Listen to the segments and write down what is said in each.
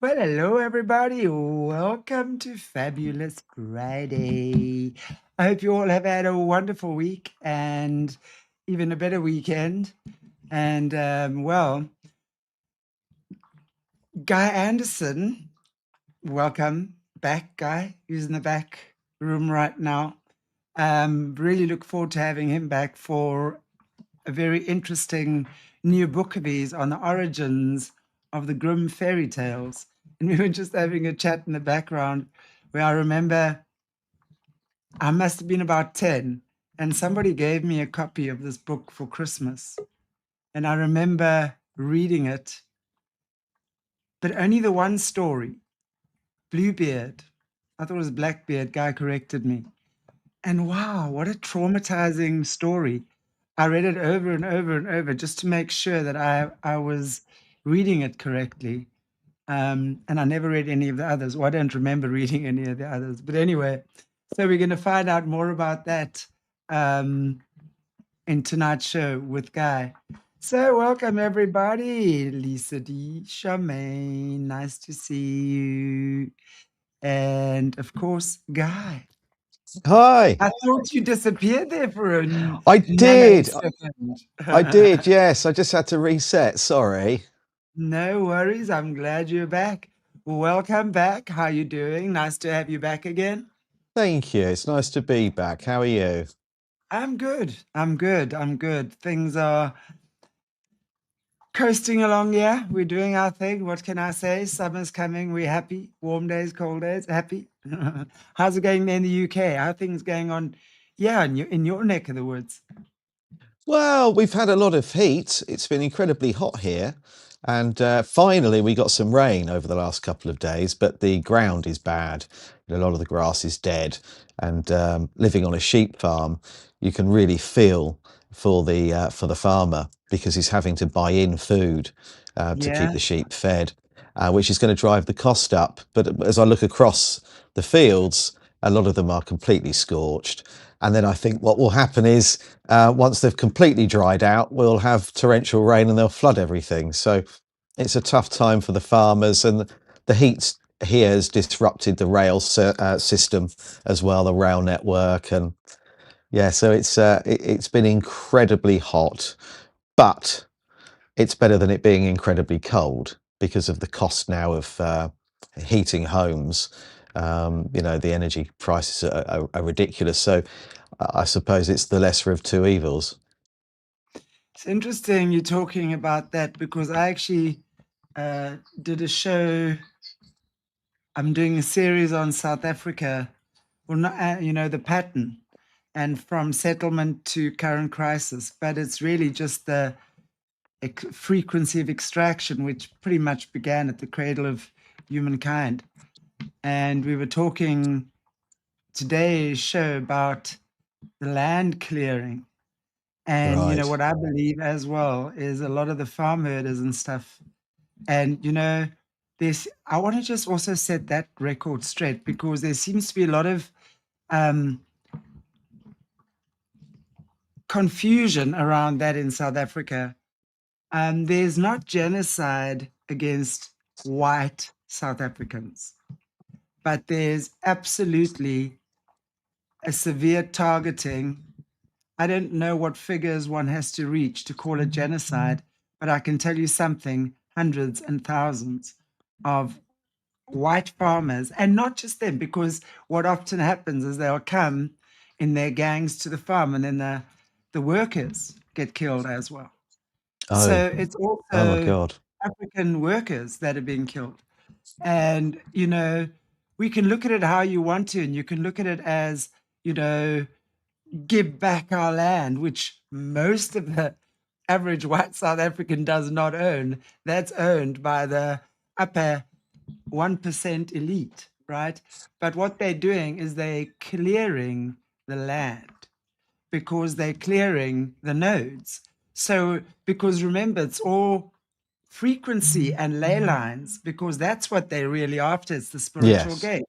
Well, hello, everybody. Welcome to Fabulous Friday. I hope you all have had a wonderful week and even a better weekend. And, Guy Anderson, welcome back, Guy, who's in the back room right now. Really look forward to having him back for a very interesting new book of his on the origins of the Grimm fairy tales. And we were just having a chat in the background where I remember I must have been about 10, and somebody gave me a copy of this book for Christmas. And I remember reading it, but only the one story, Bluebeard. I thought it was Blackbeard. Guy corrected me. And wow, what a traumatizing story. I read it over and over and over just to make sure that I was reading it correctly. And I never read any of the others. Well, I don't remember reading any of the others. But anyway, so we're going to find out more about that in tonight's show with Guy. So welcome, everybody. Lisa D. Charmaine, nice to see you. And of course, Guy. Hi. I thought you disappeared there for a I did. nanosecond. I did. Yes. I just had to reset. Sorry. No worries. I'm glad you're back. Welcome back. How you doing? Nice to have you back again. Thank you. It's nice to be back. How are you? I'm good. I'm good. I'm good. Things are coasting along. Yeah, we're doing our thing. What can I say? Summer's coming. We're happy. Warm days, cold days. Happy. How's it going there in the UK? How are things going on? Yeah, in your neck of the woods. Well, we've had a lot of heat. It's been incredibly hot here. And finally, we got some rain over the last couple of days, but the ground is bad. A lot of the grass is dead. And living on a sheep farm, you can really feel for the farmer because he's having to buy in food to keep Yeah. the sheep fed, which is going to drive the cost up. But as I look across the fields, a lot of them are completely scorched. And then I think what will happen is once they've completely dried out, we'll have torrential rain and they'll flood everything. So it's a tough time for the farmers, and the heat here has disrupted the rail system as well, the rail network. And yeah, so it's been incredibly hot, but it's better than it being incredibly cold because of the cost now of heating homes. The energy prices are ridiculous. So I suppose it's the lesser of two evils. It's interesting you're talking about that because I actually did a show. I'm doing a series on South Africa, well, not, the pattern, and from settlement to current crisis. But it's really just the frequency of extraction, which pretty much began at the cradle of humankind. And we were talking today's show about the land clearing. And, Right. what I believe as well is a lot of the farm herders and stuff. And, I want to just also set that record straight because there seems to be a lot of confusion around that in South Africa. There's not genocide against white South Africans, but there's absolutely a severe targeting. I don't know what figures one has to reach to call it genocide, but I can tell you something, hundreds and thousands of white farmers, and not just them, because what often happens is they'll come in their gangs to the farm and then the workers get killed as well. Oh, So it's oh my also God. African workers that are being killed. And, we can look at it how you want to, and you can look at it as, give back our land, which most of the average white South African does not own. That's owned by the upper 1% elite, right? But what they're doing is they're clearing the land because they're clearing the nodes. So, because remember, it's all frequency and ley lines because that's what they're really after. It's the spiritual Yes. gate.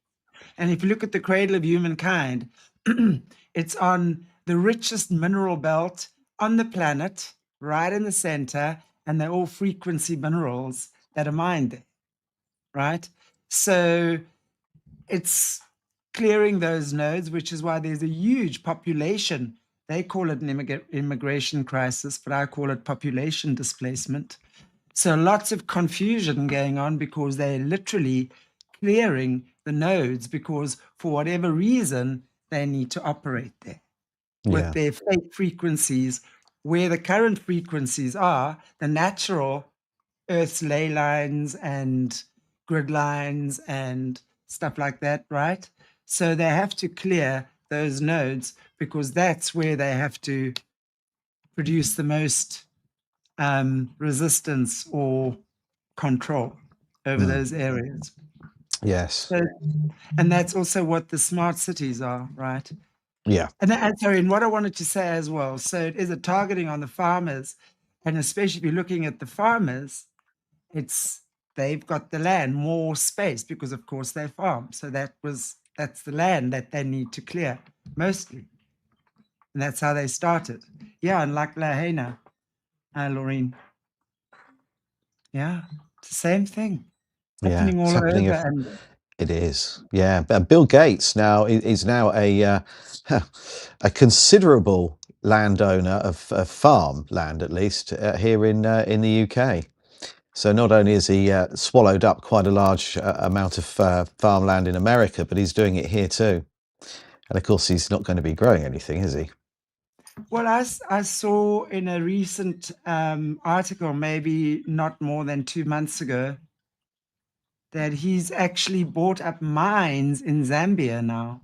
And if you look at the cradle of humankind, it's on the richest mineral belt on the planet, right in the center, and they're all frequency minerals that are mined there. right? So it's clearing those nodes, which is why there's a huge population. They call it an immigration crisis, but I call it population displacement. So lots of confusion going on because they're literally clearing the nodes because for whatever reason, they need to operate there with Yeah. their fake frequencies. Where the current frequencies are, the natural Earth's ley lines and grid lines and stuff like that, right? So they have to clear those nodes because that's where they have to produce the most resistance or control over those areas. Yes. So, and that's also what the smart cities are, right? Yeah. And sorry, and what I wanted to say as well, so it is a targeting on the farmers, and especially if you're looking at the farmers, it's they've got the land, more space because of course they farm. So that's the land that they need to clear mostly. And that's how they started. Yeah, and like Lahaina, Laureen. Yeah, it's the same thing Yeah. happening It's all happening. over. And It is. Yeah. But Bill Gates now is now a considerable landowner of farmland, at least here in the UK. So not only has he swallowed up quite a large amount of farmland in America, but he's doing it here too. And of course, he's not going to be growing anything, is he? well, I saw in a recent article, maybe not more than 2 months ago, that he's actually bought up mines in Zambia now.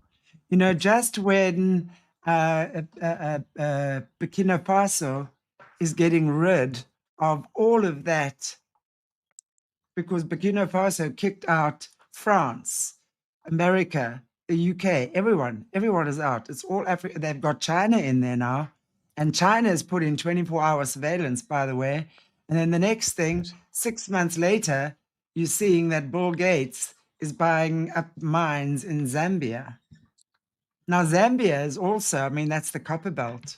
You know, just when Burkina Faso is getting rid of all of that because Burkina Faso kicked out France, America, the UK, everyone is out. It's all Africa. They've got China in there now. And China has put in 24-hour surveillance, by the way. And then the next thing, 6 months later, you're seeing that Bill Gates is buying up mines in Zambia. Now, Zambia is also, I mean, that's the copper belt.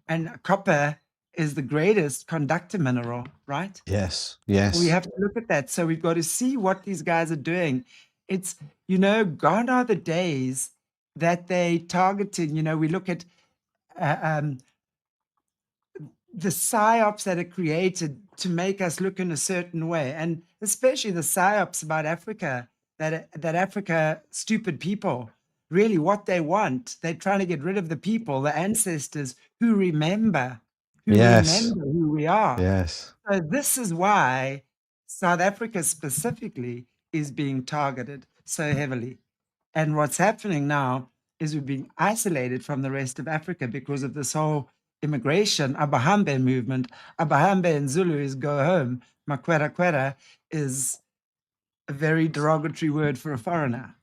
And copper is the greatest conductor mineral, right? Yes. We Yes. have to look at that. So we've got to see what these guys are doing. It's, gone are the days that they targeting, we look at uh, um, the psyops that are created to make us look in a certain way, and especially the psyops about Africa, that Africa, stupid people, really what they want, they're trying to get rid of the people, the ancestors who Yes. remember who we are. Yes. So this is why South Africa specifically is being targeted so heavily. And what's happening now is we're being isolated from the rest of Africa because of this whole immigration, Abahambe movement. Abahambe in Zulu is go home. Makwera kwera is a very derogatory word for a foreigner.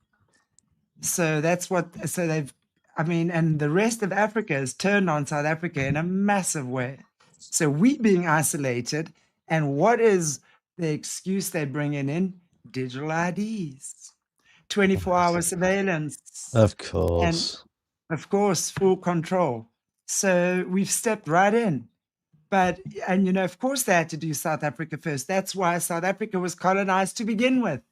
So that's what, so they've, I mean, and the rest of Africa has turned on South Africa in a massive way. So we being isolated, and what is the excuse they're bringing in? Digital IDs, 24-hour surveillance, Of and course. of course, full control. So we've stepped right in. But, and of course, they had to do South Africa first. That's why South Africa was colonized to begin with,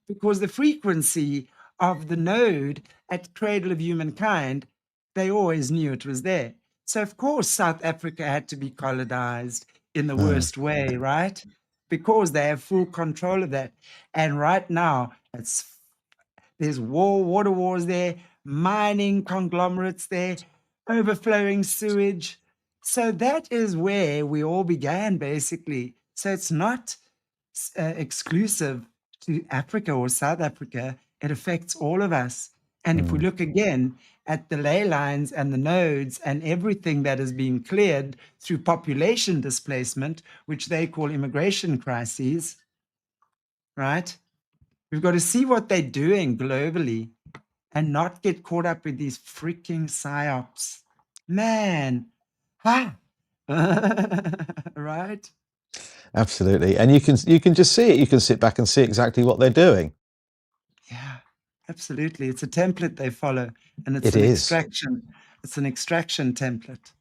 because the frequency of the node at cradle of humankind, they always knew it was there. So, of course, South Africa had to be colonized in the Mm. worst way, right? Because they have full control of that. And right now, there's water wars there, mining conglomerates there, overflowing sewage. So that is where we all began, basically. So it's not exclusive to Africa or South Africa. It affects all of us. And if we look again at the ley lines and the nodes and everything that is being cleared through population displacement, which they call immigration crises, right? We've got to see what they're doing globally and not get caught up with these freaking psyops. Man, ha! Right? Absolutely. And you can just see it. You can sit back and see exactly what they're doing. Yeah, absolutely. It's a template they follow, and it's It an is. extraction. It's an extraction template.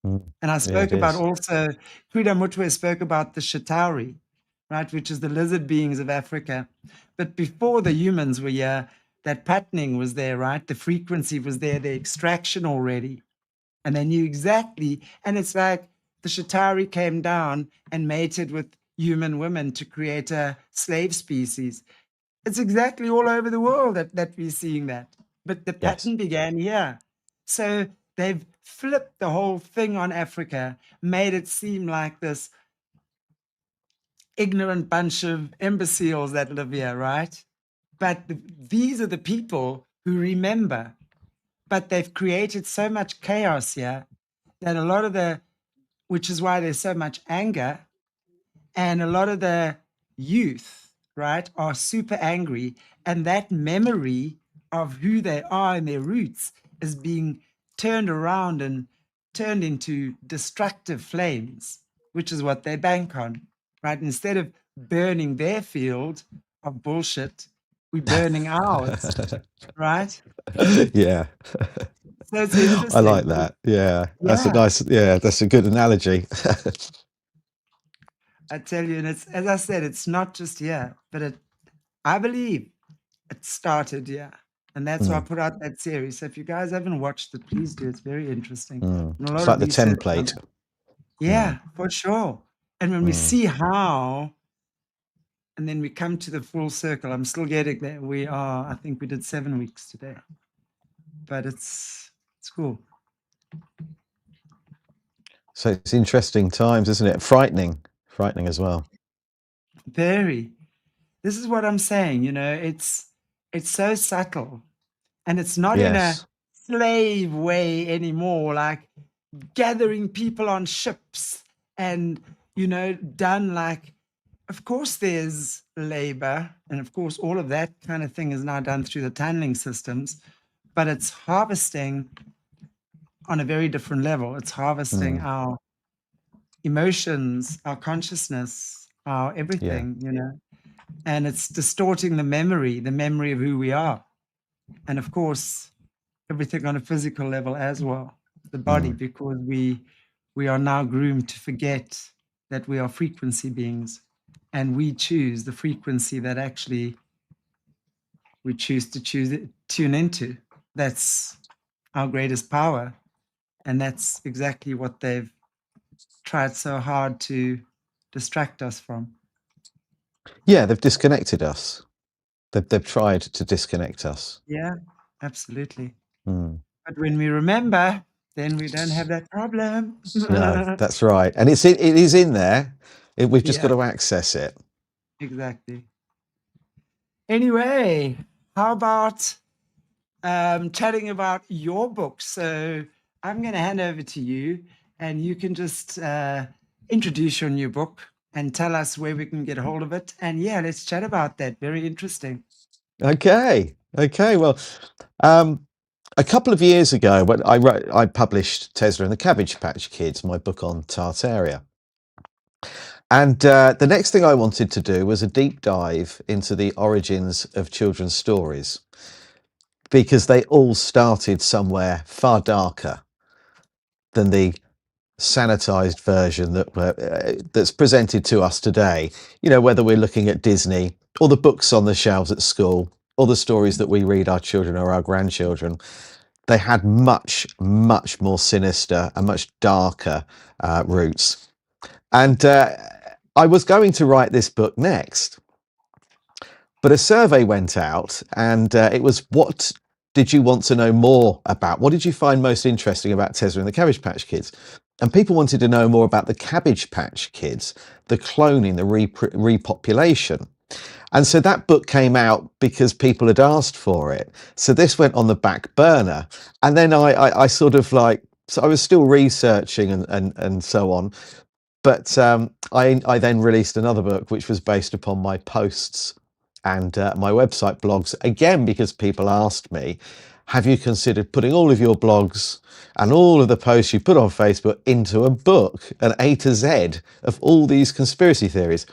Mm. And I Yeah, spoke it about is. also, Frida Mutwe spoke about the Shatauri, right, which is the lizard beings of Africa. But before the humans were here, that patterning was there, right? The frequency was there, the extraction already. And they knew exactly. And it's like the Shatari came down and mated with human women to create a slave species. It's exactly all over the world that we're seeing that. But the Yes. pattern began here. So they've flipped the whole thing on Africa, made it seem like this ignorant bunch of imbeciles that live here, right? But these are the people who remember. But they've created so much chaos here that a lot of which is why there's so much anger, and a lot of the youth, right, are super angry. And that memory of who they are and their roots is being turned around and turned into destructive flames, which is what they bank on, right? Instead of burning their field of bullshit, we're burning ours, right? Yeah. So it's I like interesting. that. Yeah. That's a Yeah, nice, yeah, that's a good analogy. I tell you, and it's, as I said, it's not just here, but I believe it started here. And that's why I Mm, put out that series. So if you guys haven't watched it, please do. It's very interesting. mm. And a It's lot of like the research on template. it. Mm, Yeah, for sure. And when we mm. see how, and then we come to the full circle, I'm still getting there. I think we did 7 weeks today. But it's cool. So it's interesting times, isn't it? Frightening as well. Very. This is what I'm saying, it's so subtle. And it's not in a Yes. slave way anymore, like gathering people on ships and, done like, of course, there's labor. And of course, all of that kind of thing is now done through the tunneling systems, but it's harvesting on a very different level. It's harvesting Mm, our emotions, our consciousness, our yeah. everything, and it's distorting the memory of who we are. And of course, everything on a physical level as well, the body, Mm, because we are now groomed to forget that we are frequency beings, and we choose the frequency that actually we choose to tune into. That's our greatest power, and that's exactly what they've tried so hard to distract us from. yeah, they've disconnected us. They've tried to disconnect us. Yeah, absolutely. Mm. But when we remember, then we don't have that problem. No, that's right. And it is in there. We've just got Yeah, to access it. exactly. Anyway, how about chatting about your book? So I'm going to hand over to you, and you can just introduce your new book and tell us where we can get hold of it. And yeah, let's chat about that. Very interesting. Okay. Okay. Well, a couple of years ago, when I published Tesla and the Cabbage Patch Kids, my book on Tartaria. And the next thing I wanted to do was a deep dive into the origins of children's stories, because they all started somewhere far darker than the sanitized version that's presented to us today. Whether we're looking at Disney or the books on the shelves at school or the stories that we read our children or our grandchildren, they had much, much more sinister and much darker roots. And I was going to write this book next, but a survey went out, and it was, what did you want to know more about? What did you find most interesting about Tesla and the Cabbage Patch Kids? And people wanted to know more about the Cabbage Patch Kids, the cloning, the repopulation. And so that book came out because people had asked for it. So this went on the back burner. And then I sort of so I was still researching and so on. But I then released another book, which was based upon my posts and my website blogs, again, because people asked me, have you considered putting all of your blogs and all of the posts you put on Facebook into a book, an A to Z of all these conspiracy theories?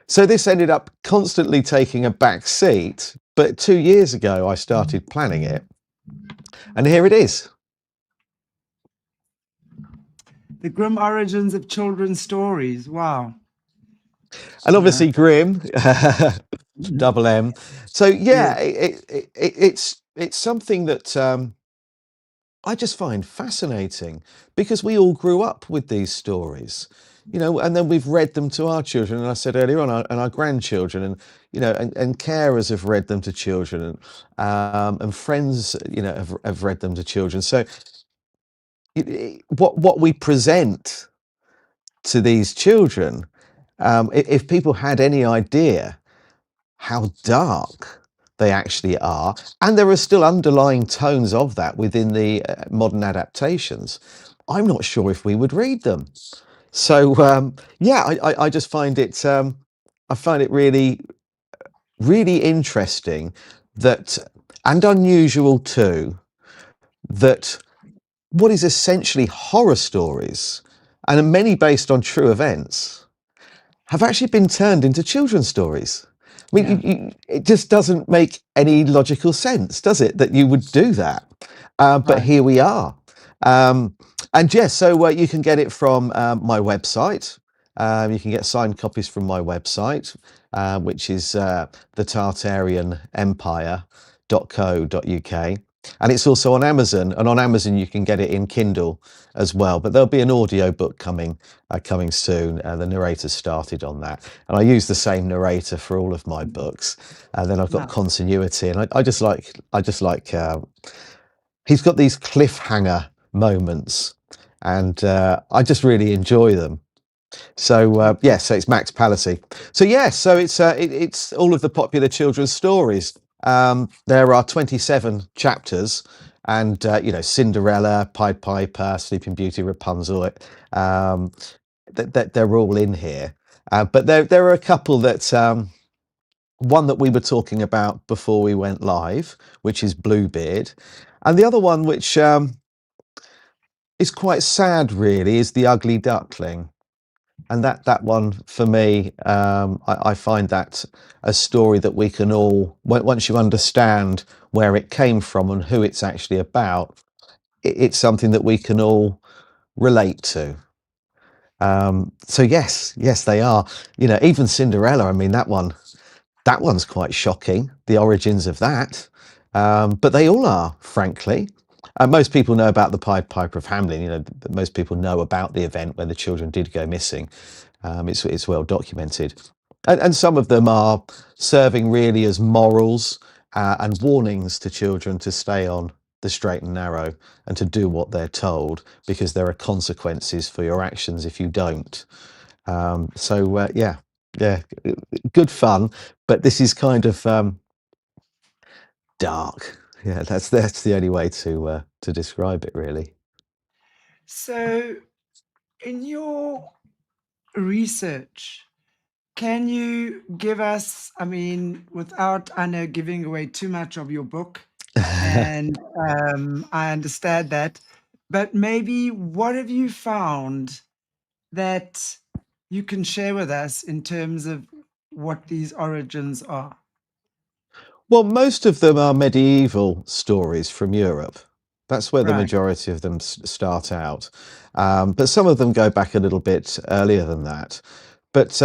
So this ended up constantly taking a back seat. But 2 years ago, I started planning it. And here it is. The grim origins of children's stories. Wow. and Yeah. obviously Grimm, Mhm. double M. So Yes. yeah, it's something that I just find fascinating because we all grew up with these stories, and then we've read them to our children. And I said earlier on, and our grandchildren, and and carers have read them to children, and friends, have read them to children. So what we present to these children, if people had any idea how dark they actually are, and there are still underlying tones of that within the modern adaptations, I'm not sure if we would read them. So yeah, I just find it I find it really really interesting that, and unusual too, that what is essentially horror stories, and are many based on true events, have actually been turned into children's stories. I mean, Yeah. it just doesn't make any logical sense, does it, that you would do that? But Right. here we are. Um, and yes, so you can get it from my website. You can get signed copies from my website, which is thetartarianempire.co.uk. And it's also on Amazon. And on Amazon, you can get it in Kindle as well. But there'll be an audio book coming soon. The narrator's started on that, and I use the same narrator for all of my books. And then I've got No. continuity, and I just like he's got these cliffhanger moments, and I just really enjoy them. So Okay. yeah, so it's Max Palissy. So yeah, so it's all of the popular children's stories. There are 27 chapters, and Cinderella, Pied Piper, Sleeping Beauty, Rapunzel. Um, that they're all in here, but there are a couple that. One that we were talking about before we went live, which is Bluebeard, and the other one, which is quite sad, really, is the Ugly Duckling. And that one for me, I find that a story that we can all, once you understand where it came from and who it's actually about, it's something that we can all relate to. So yes, they are. Even Cinderella. I mean, that one's quite shocking, the origins of that. But they all are, frankly. Most people know about the Pied Piper of Hamelin. Most people know about the event where the children did go missing. It's well documented. And some of them are serving really as morals and warnings to children to stay on the straight and narrow and to do what they're told, because there are consequences for your actions if you don't. So yeah, good fun, but this is kind of dark. Yeah, that's the only way to describe it, really. So, in your research, can you give us, I mean, without, I know, giving away too much of your book, and I understand that, but maybe what have you found that you can share with us in terms of what these origins are? Well, most of them are medieval stories from Europe. That's where the Right. majority of them start out. But some of them go back a little bit earlier than that. But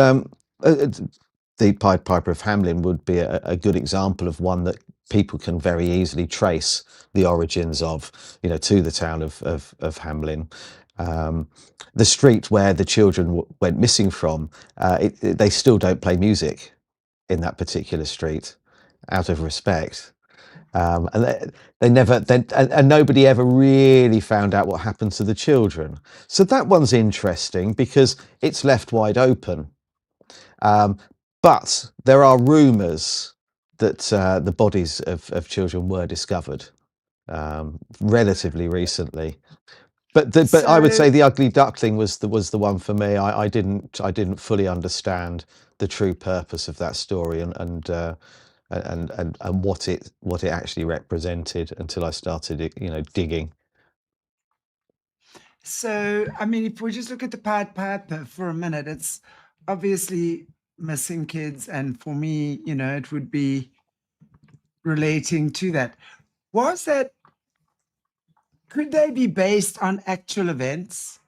the Pied Piper of Hamelin would be a good example of one that people can very easily trace the origins of, to the town of Hamelin. Um, the street where the children went missing from, they still don't play music in that particular street, out of respect. And they never, and nobody ever really found out what happened to the children. So that one's interesting because it's left wide open. Um, but there are rumours that the bodies of children were discovered relatively recently. But I would So, say the Ugly Duckling was the one for me. I didn't fully understand the true purpose of that story and what it actually represented until I started digging. so I mean, if we just look at the Pied Piper for a minute, it's obviously missing kids, and for me, it would be relating to that. Was that Could they be based on actual events?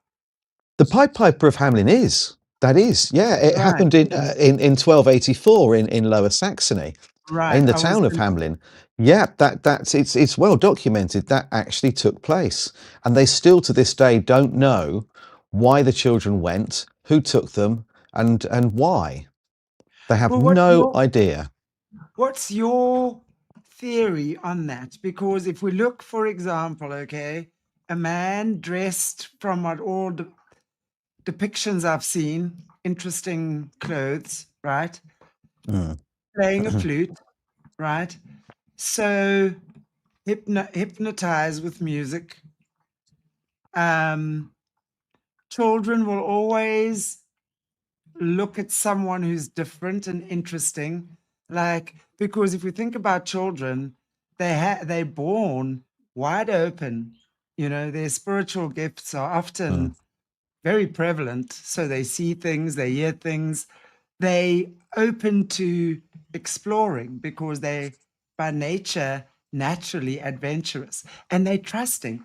The Pied Piper of Hamelin is. That is, yeah, it Right. happened in 1284 in Lower Saxony, Right. in the I was town of gonna, Hamelin. Yeah, that's it's well documented that actually took place, and they still to this day don't know why the children went, who took them, and why. They have well, no idea. what's your theory on that? Because if we look, for example, okay, a man dressed from what all the depictions I've seen, interesting clothes, right? Mm. Playing a flute, right? So hypnotized with music. Um, children will always look at someone who's different and interesting, like, because if we think about children, they're born wide open. You know, their spiritual gifts are Mm. often very prevalent. So they see things, they hear things, they open to exploring because they by nature naturally adventurous, and they trusting.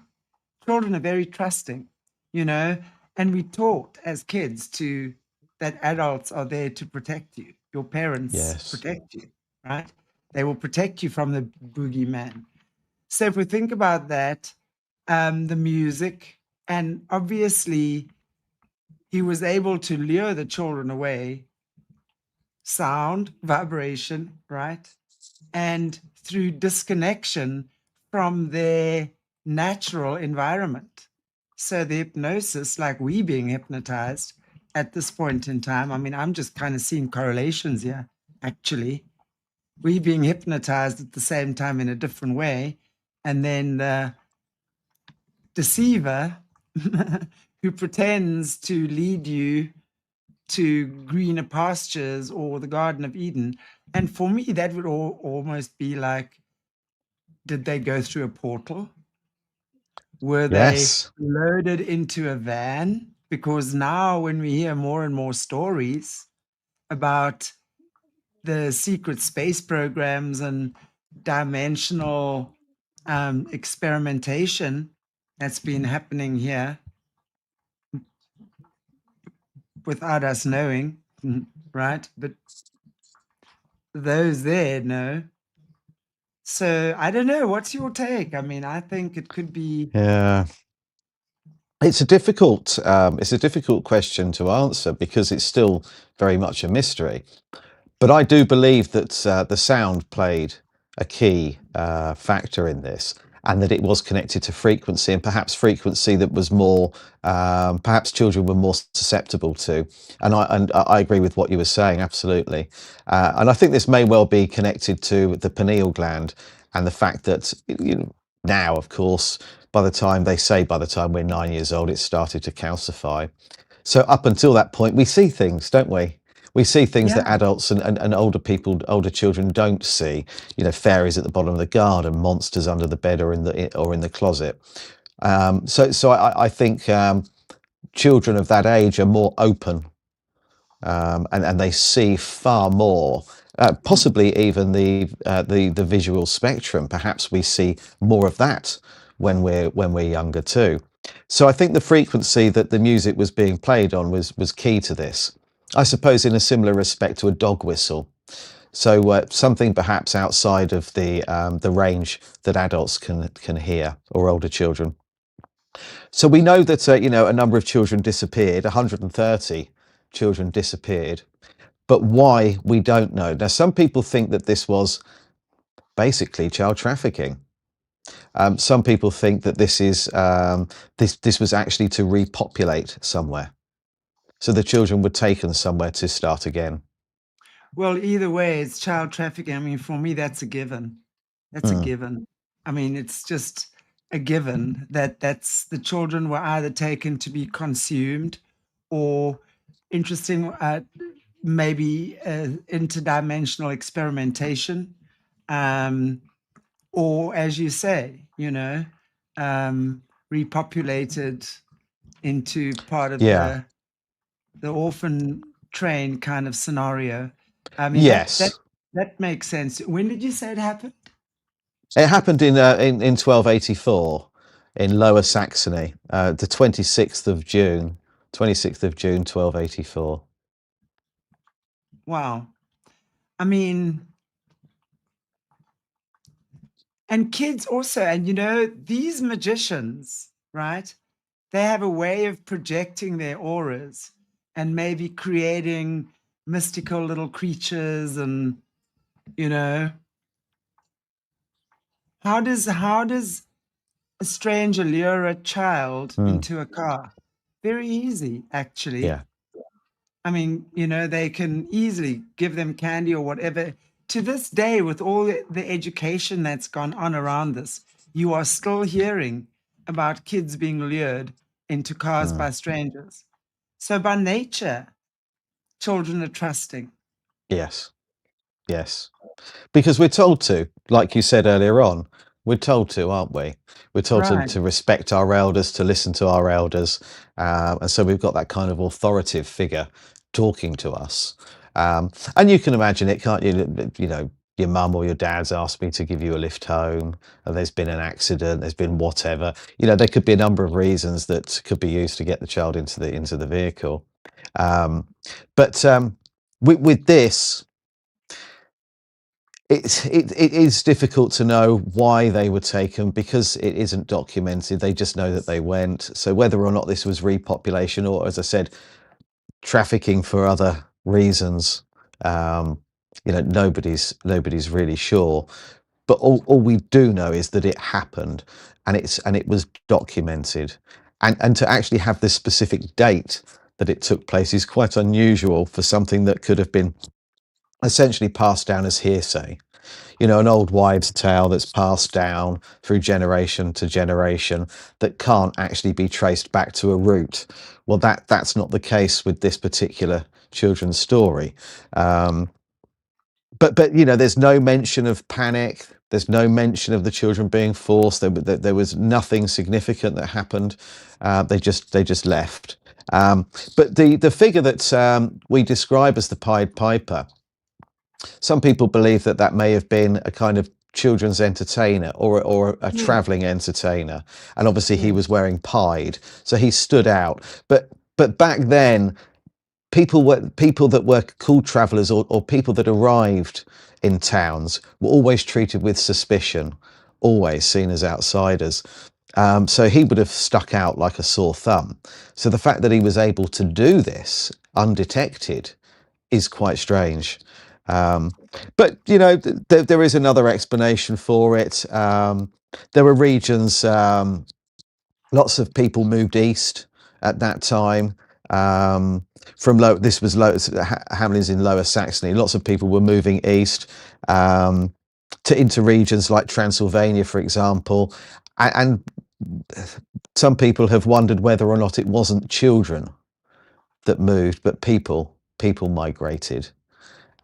Children are very trusting, you know, and we taught as kids to that adults are there to protect you. Your parents Yes. protect you, right? They will protect you from the boogeyman. So if we think about that, the music, and obviously he was able to lure the children away, sound, vibration, right? And through disconnection from their natural environment. So the hypnosis, like we being hypnotized at this point in time, I mean, I'm just kind of seeing correlations here, actually. We being hypnotized at the same time in a different way. And then the deceiver who pretends to lead you to greener pastures or the Garden of Eden. And for me, that would almost be like, did they go through a portal? Were they Yes. loaded into a van? Because now, when we hear more and more stories about the secret space programs and dimensional experimentation that's been happening here without us knowing, right? But those there know. So I don't know. What's your take? I mean, I think it could be. Yeah. It's a difficult question to answer because it's still very much a mystery. But I do believe that the sound played a key factor in this, and that it was connected to frequency, and perhaps frequency that was more, perhaps children were more susceptible to. And I agree with what you were saying, absolutely. And I think this may well be connected to the pineal gland and the fact that, you know, now, of course, by the time we're 9 years old, it's started to calcify. So up until that point, we see things, don't we? We see things Yeah. that adults and older people, older children don't see. You know, fairies at the bottom of the garden, monsters under the bed or in the closet. So I think children of that age are more open, and they see far more. Possibly even the visual spectrum. Perhaps we see more of that when we're younger too. So I think the frequency that the music was being played on was key to this. I suppose in a similar respect to a dog whistle. So something perhaps outside of the range that adults can hear, or older children. So we know that a number of children disappeared. 130 children disappeared, but why, we don't know. Now, some people think that this was basically child trafficking. Some people think that this was actually to repopulate somewhere. So the children were taken somewhere to start again. Well, either way, it's child trafficking. I mean, for me, that's a given. That's a Mm. given. I mean, it's just a given that that's the children were either taken to be consumed or interesting, maybe interdimensional experimentation, um, or as you say, um, repopulated into part of Yeah. the orphan train kind of scenario. I mean, Yes. that makes sense. When did you say it happened? It happened in 1284 in Lower Saxony, the 26th of June. 26th of June, 1284. Wow. I mean, and kids also, and these magicians, right? They have a way of projecting their auras and maybe creating mystical little creatures. And how does a stranger lure a child into a car? Very easy, actually. Yeah. I mean, they can easily give them candy or whatever. To this day, with all the education that's gone on around this, you are still hearing about kids being lured into cars by strangers. So by nature, children are trusting. Yes. Yes. Because we're told to, like you said earlier on, we're told to, aren't we? We're told Right. to respect our elders, to listen to our elders. And so we've got that kind of authoritative figure talking to us. And you can imagine it, can't you? Your mum or your dad's asked me to give you a lift home, and there's been an accident, there's been whatever. There could be a number of reasons that could be used to get the child into the vehicle. But with this, it is difficult to know why they were taken because it isn't documented. They just know that they went. So whether or not this was repopulation or, as I said, trafficking for other reasons, nobody's really sure. But all we do know is that it happened, and it was documented, and to actually have this specific date that it took place is quite unusual for something that could have been essentially passed down as hearsay. An old wives' tale that's passed down through generation to generation that can't actually be traced back to a root. Well, that's not the case with this particular children's story. But there's no mention of panic. There's no mention of the children being forced. There was nothing significant that happened. They just left. But the figure that we describe as the Pied Piper, some people believe that may have been a kind of children's entertainer or a Yeah. traveling entertainer, and obviously he Yeah. was wearing pied, so he stood out. But back then, people that were called travelers or people that arrived in towns were always treated with suspicion, always seen as outsiders. So he would have stuck out like a sore thumb. So the fact that he was able to do this undetected is quite strange. But there is another explanation for it. There were regions, lots of people moved east at that time. From Hamelin in Lower Saxony. Lots of people were moving east into regions like Transylvania, for example, and some people have wondered whether or not it wasn't children that moved, but people migrated,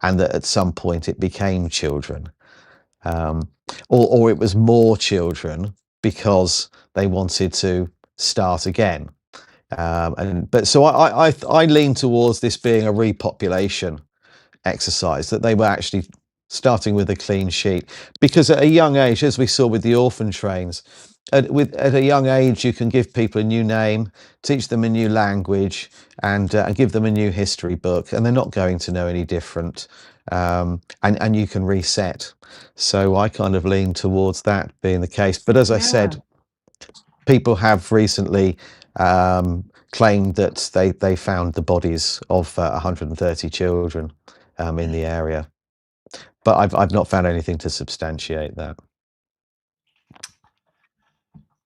and that at some point it became children, or it was more children because they wanted to start again. So I lean towards this being a repopulation exercise, that they were actually starting with a clean sheet, because at a young age, as we saw with the orphan trains, at a young age you can give people a new name, teach them a new language, and give them a new history book, and they're not going to know any different, and you can reset. So I kind of lean towards that being the case. But as I said, people have recently claimed that they found the bodies of 130 children in the area, but I've not found anything to substantiate that.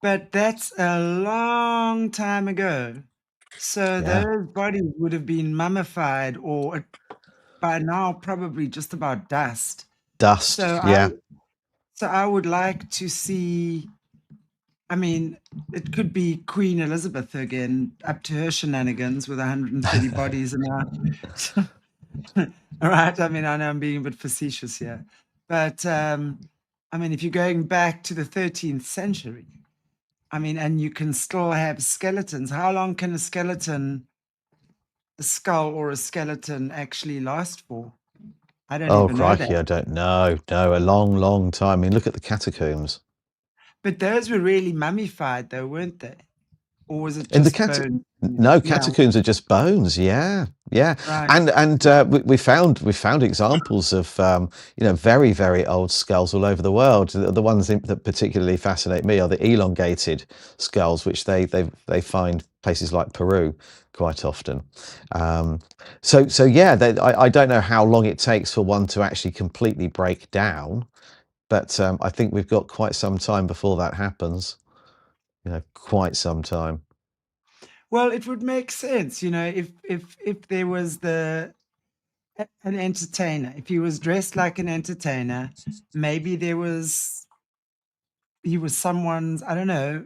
But that's a long time ago. So Yeah. those bodies would have been mummified or by now probably just about dust. Dust. So Yeah. I would like to see, I mean, it could be Queen Elizabeth again, up to her shenanigans with 130 bodies in her. All right. I mean, I know I'm being a bit facetious here, but I mean, if you're going back to the 13th century, I mean, and you can still have skeletons. How long can a skull or a skeleton actually last for? I don't Oh even know that. crikey, I don't know. No, a long time. I mean, look at the catacombs. But those were really mummified, though, weren't they? or was it In the just bone? no, Yeah, catacombs are just bones. Yeah, yeah, right. and we found examples of very very old skulls all over the world. The ones that particularly fascinate me are the elongated skulls, which they find places like Peru quite often. Um, so yeah, I don't know how long it takes for one to actually completely break down, but I think we've got quite some time before that happens. Quite some time. Well, it would make sense, if there was an entertainer, if he was dressed like an entertainer, maybe he was someone's, I don't know,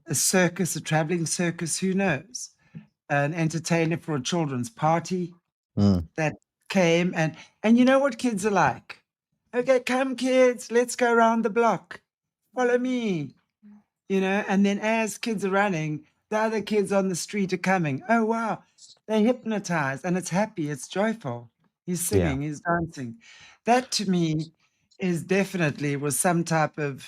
a circus, a traveling circus, who knows? An entertainer for a children's party Mm, that came, and you know what kids are like? Okay, come kids, let's go around the block. Follow me. And then as kids are running, the other kids on the street are coming. Oh, wow. They're hypnotized and it's happy, it's joyful. He's yeah. singing, he's dancing. That to me is definitely was some type of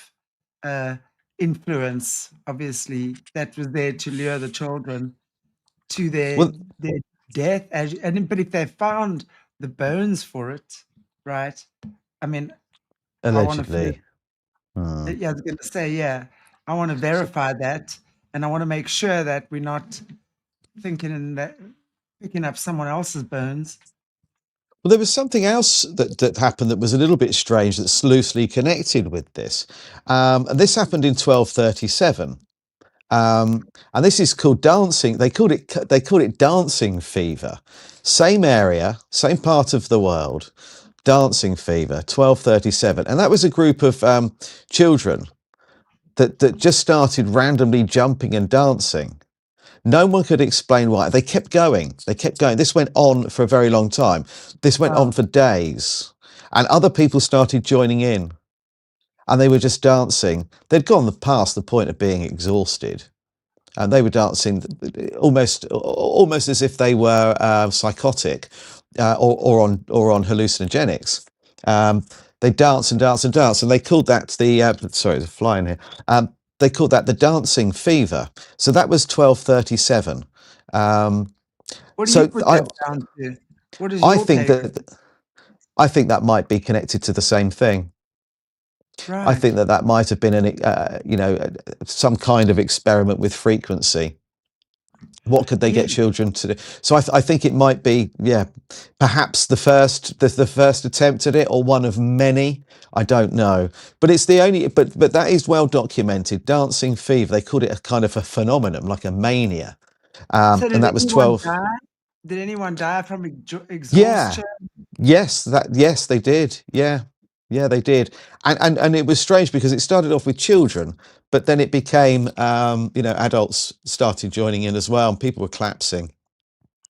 uh, influence, obviously, that was there to lure the children to Well, their death. But if they found the bones for it, right? I mean, I want to allegedly. Hmm. yeah, I was gonna say, yeah. I wanna verify that, and I wanna make sure that we're not thinking in that picking up someone else's bones. Well, there was something else that happened that was a little bit strange that's loosely connected with this. And this happened in 1237. And this is called dancing. They called it dancing fever. Same area, same part of the world. Dancing fever, 1237. And that was a group of children that just started randomly jumping and dancing. No one could explain why. They kept going. They kept going. This went on for a very long time. This went on Wow. for days. And other people started joining in. And they were just dancing. They'd gone past the point of being exhausted. And they were dancing almost as if they were psychotic or on hallucinogenics. Um, they dance and dance and dance, and they called that sorry, there's a fly in here. They called that the dancing fever. So that was 1237. Um, What do you so put I that down to? What is I your think take? that might be connected to the same thing. I Right. think that might have been some kind of experiment with frequency. What could they Yeah. get children to do? So I think it might be, yeah, perhaps the first attempt at it, or one of many. I don't know, but it's the only. But that is well documented. Dancing fever. They called it a kind of a phenomenon, like a mania, So and did that was anyone 12. die? Did anyone die from Yeah. exhaustion? Yes, they did. Yeah. Yeah, they did. And it was strange because it started off with children, but then it became adults started joining in as well, and people were collapsing.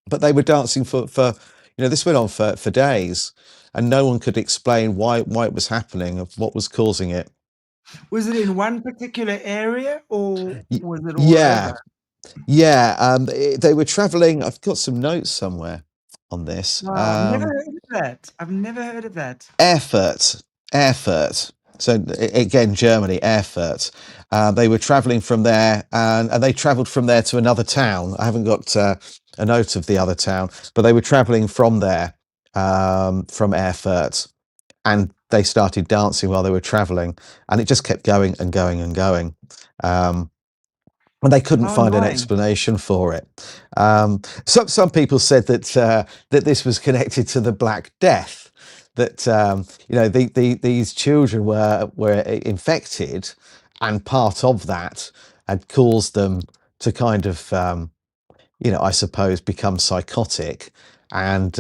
But they were dancing for this went on for days, and no one could explain why it was happening, of what was causing it. Was it in one particular area or Y- was it all yeah, over? yeah. They were traveling. I've got some notes somewhere on this. Wow, I've never heard of that. I've never heard of that. Erfurt, Erfurt. So again, Germany, Erfurt. They were travelling from there, and they travelled from there to another town. I haven't got a note of the other town, but they were travelling from there, from Erfurt, and they started dancing while they were travelling, and it just kept going and going and going. Um, and they couldn't How find an annoying. explanation for it. Some people said that this was connected to the Black Death, that these children were infected, and part of that had caused them to kind of I suppose become psychotic, and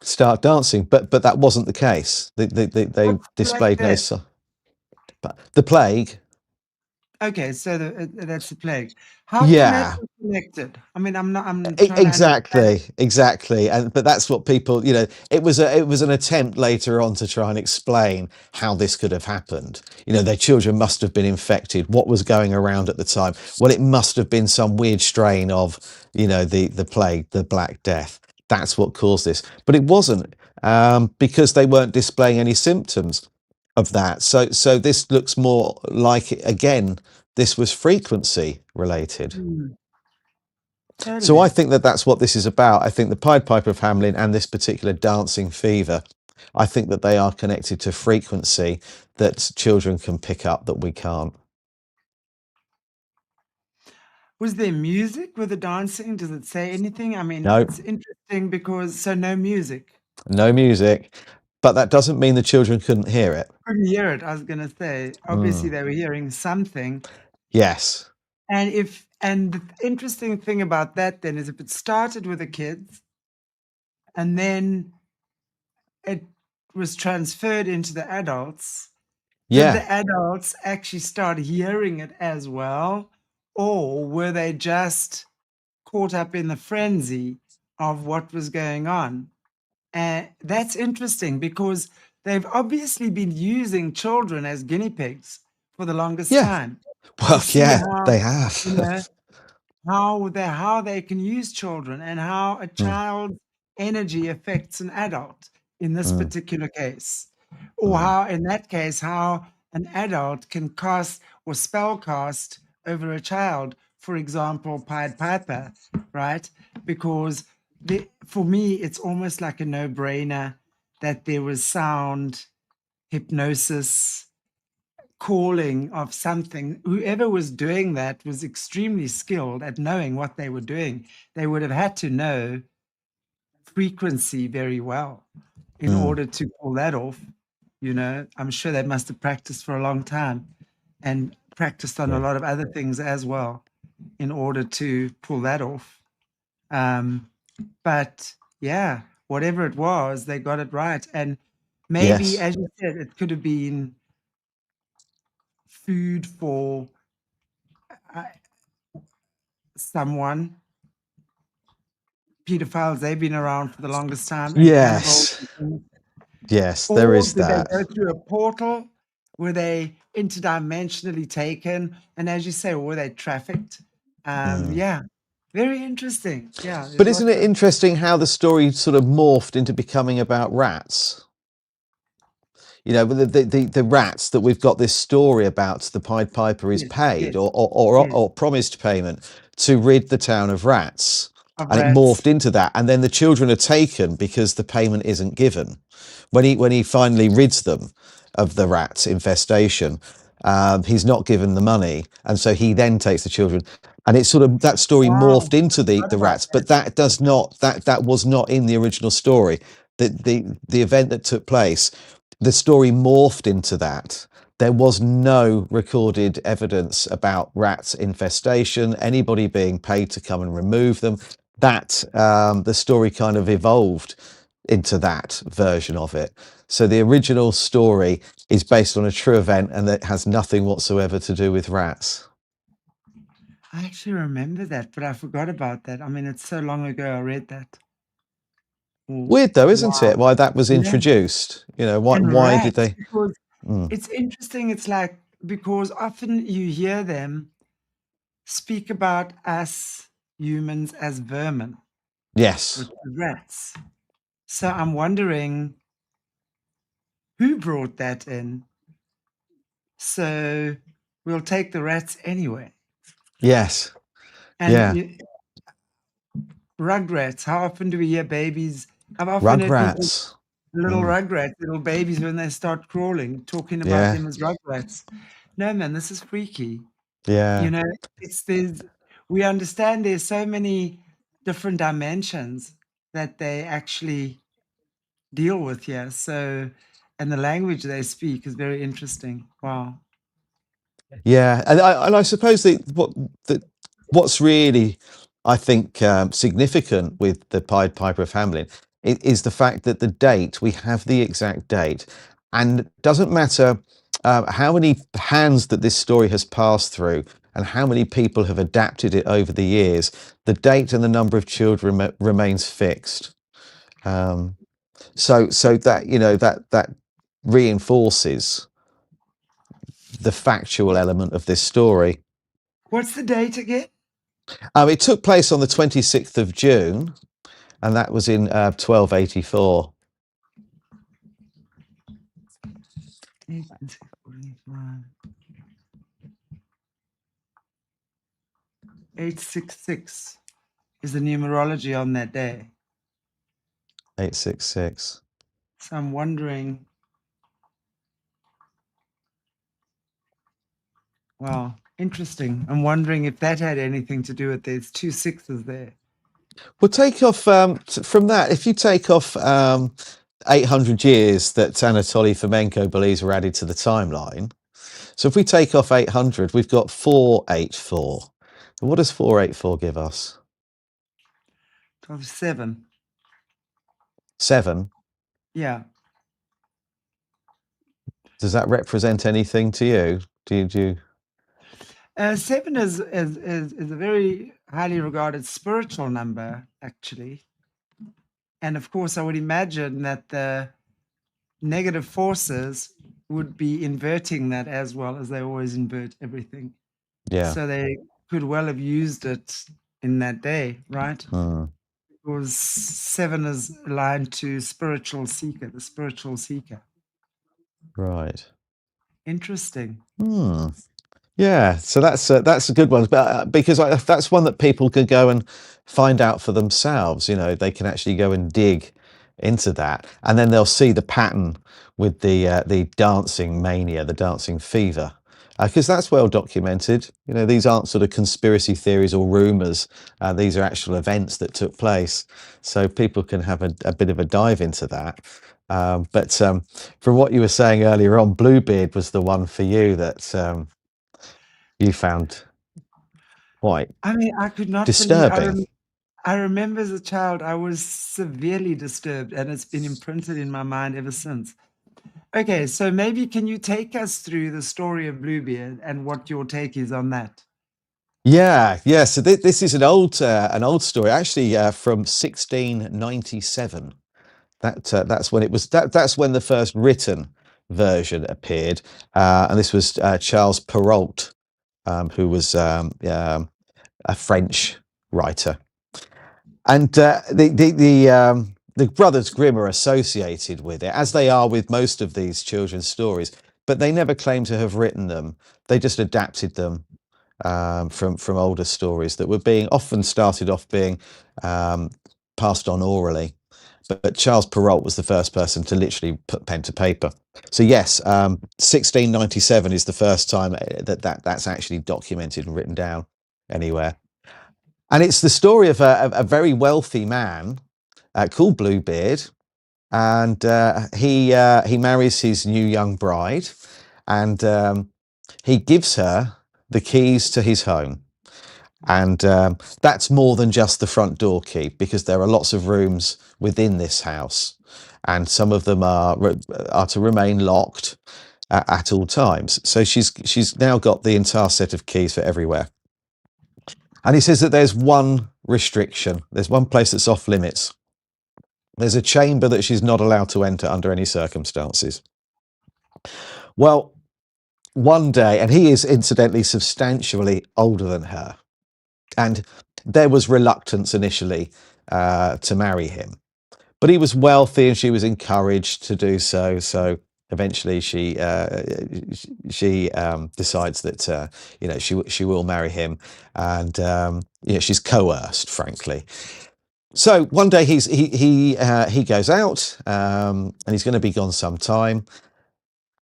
start dancing. But that wasn't the case. They What's Black displayed no. Death? But the plague. Okay, so that's the plague. How can that Yeah. be connected? I mean, I'm trying to understand. Exactly, and but that's what people, it was an attempt later on to try and explain how this could have happened. Their children must have been infected. What was going around at the time? Well, it must have been some weird strain of, the plague, the Black Death. That's what caused this, but it wasn't, because they weren't displaying any symptoms of that. So this looks more like, again, this was frequency related. So I Totally. think that that's what this is about. I think the Pied Piper of Hamelin and this particular dancing fever, I think that they are connected to frequency that children can pick up that we can't. Was there music with the dancing? Does it say anything? I mean, No, it's interesting because so no music. no music, but that doesn't mean the children couldn't hear it. Couldn't hear it, I was gonna say. Obviously, they were hearing something. Yes. And the interesting thing about that then is if it started with the kids and then it was transferred into the adults, did Yeah. the adults actually start hearing it as well? Or were they just caught up in the frenzy of what was going on? And that's interesting because they've obviously been using children as guinea pigs for the longest Yeah. time to Well, see yeah, how, they you have. know, how they can use children and how a Mm, child's energy affects an adult in this mm, particular case. Or mm. how, in that case, how an adult can cast or spell cast over a child, for example, Pied Piper, right? Because for me, it's almost like a no-brainer that there was sound, hypnosis, calling of something. Whoever was doing that was extremely skilled at knowing what they were doing. They would have had to know frequency very well in Mm. order to pull that off. You know, I'm sure they must have practiced for a long time and practiced on a Yeah. lot of other things as well in order to pull that off. But yeah, whatever it was, they got it right. And maybe, Yes. as you said, it could have been food for uh, someone. Pedophiles, they've been around for the longest time, and cannibals Yes. and things. Yes, there Or is did they that. go through a portal? Were they interdimensionally taken? And as you say, were they trafficked? Mm. Yeah, very interesting. Yeah, But there's isn't lots it of interesting how the story sort of morphed into becoming about rats? You know, the rats that we've got this story about the Pied Piper is yes, paid yes, or yes, or promised payment to rid the town of rats. of And it rats. morphed into that. And then the children are taken because the payment isn't given. When he finally rids them of the rat infestation, he's not given the money. And so he then takes the children. And it's sort of that story Wow, morphed into I forgot the about rats, that. but that does not that was not in the original story. The event that took place, the story morphed into that. There was no recorded evidence about rat infestation, anybody being paid to come and remove them. That the story kind of evolved into that version of it. So the original story is based on a true event and it has nothing whatsoever to do with rats. I actually remember that, but I forgot about that. I mean, it's so long ago I read that. Weird though, isn't Wow. it? Why that was Yeah. introduced? You know, And why did rats, they? because Mm, it's interesting. It's like, because often you hear them speak about us humans as vermin, which yes. is rats. So I'm wondering who brought that in. So we'll take the rats anyway. Yes. And Yeah. rugrats, how often do we hear babies? I've often heard people, Rugrats. little Mm, rugrats, little babies when they start crawling, talking about yeah. them as rugrats. No, man, this is freaky. You Yeah. know, we understand there's so many different dimensions that they actually deal with here. So, and the language they speak is very interesting. Wow. Yeah, and I suppose what's really, I think, significant with the Pied Piper of Hamelin is the fact that the date, we have the exact date, and it doesn't matter how many hands that this story has passed through and how many people have adapted it over the years, the date and the number of children remains fixed. Um, so that you know that reinforces the factual element of this story. What's the date again? It took place on the 26th of June, and that was in 1284. 1845. 866 is the numerology on that day. 866. So I'm wondering, well, interesting. I'm wondering if that had anything to do with there's two sixes there. We'll take off from that. If you take off 800 years that Anatoly Fomenko believes were added to the timeline. So if we take off 800, we've got 484. And what does 484 give us? 7. 7. Yeah. Does that represent anything to you? Do you? 7 is a very highly regarded spiritual number, actually. And of course, I would imagine that the negative forces would be inverting that as well, as they always invert everything. Yeah. So they could well have used it in that day, right? Mm. Because 7 is aligned to spiritual seeker, the spiritual seeker. Right. Interesting. Hmm. Yeah, so that's a good one, but because that's one that people can go and find out for themselves. You know, they can actually go and dig into that, and then they'll see the pattern with the dancing mania, the dancing fever, because that's well documented. You know, these aren't sort of conspiracy theories or rumors. These are actual events that took place, so people can have a bit of a dive into that. But from what you were saying earlier on, Bluebeard was the one for you that you found quite I mean, I could not believe. disturbing. I remember as a child, I was severely disturbed, and it's been imprinted in my mind ever since. Okay, so maybe can you take us through the story of Bluebeard and what your take is on that? Yeah, yeah. So this is an old story, actually, from 1697. That's when it was. That's when the first written version appeared, and this was Charles Perrault, who was a French writer. And the brothers Grimm are associated with it, as they are with most of these children's stories, but they never claim to have written them. They just adapted them from older stories that were being often started off being passed on orally. But Charles Perrault was the first person to literally put pen to paper. So yes, 1697 is the first time that's actually documented and written down anywhere. And it's the story of a very wealthy man called Bluebeard, and he marries his new young bride, and he gives her the keys to his home. And that's more than just the front door key, because there are lots of rooms within this house, and some of them are to remain locked at all times. So she's now got the entire set of keys for everywhere. And he says that there's one restriction. There's one place that's off limits. There's a chamber that she's not allowed to enter under any circumstances. Well, one day, and he is incidentally substantially older than her, and there was reluctance initially to marry him. But he was wealthy and she was encouraged to do so. So eventually she decides that she will marry him, and she's coerced, frankly. So one day he goes out, and he's going to be gone some time,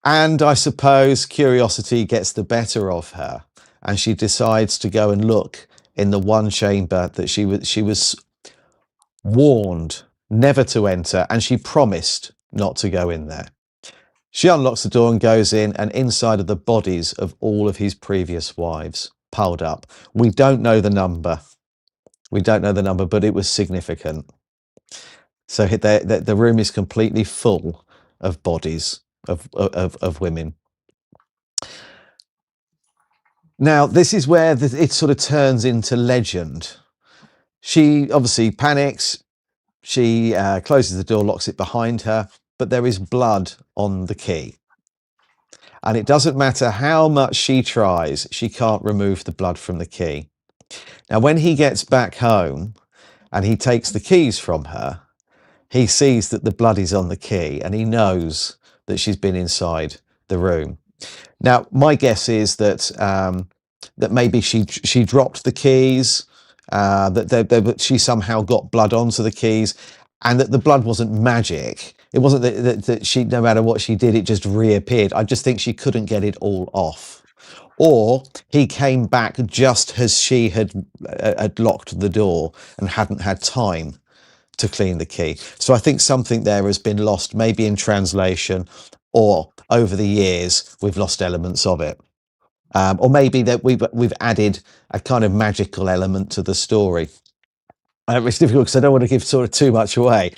and I suppose curiosity gets the better of her, and she decides to go and look in the one chamber that she was warned never to enter, and she promised not to go in there. She unlocks the door and goes in, and inside are the bodies of all of his previous wives piled up. We don't know the number. We don't know the number, but it was significant. So the room is completely full of bodies of women. Now, this is where it sort of turns into legend. She obviously panics. She closes the door, locks it behind her, but there is blood on the key. And it doesn't matter how much she tries, she can't remove the blood from the key. Now, when he gets back home and he takes the keys from her, he sees that the blood is on the key, and he knows that she's been inside the room. Now, my guess is that that maybe she dropped the keys, that she somehow got blood onto the keys, and that the blood wasn't magic. It wasn't that she, no matter what she did, it just reappeared. I just think she couldn't get it all off. Or he came back just as she had locked the door and hadn't had time to clean the key. So I think something there has been lost, maybe in translation, or over the years we've lost elements of it. Or maybe that we've added a kind of magical element to the story. It's difficult because I don't want to give sort of too much away.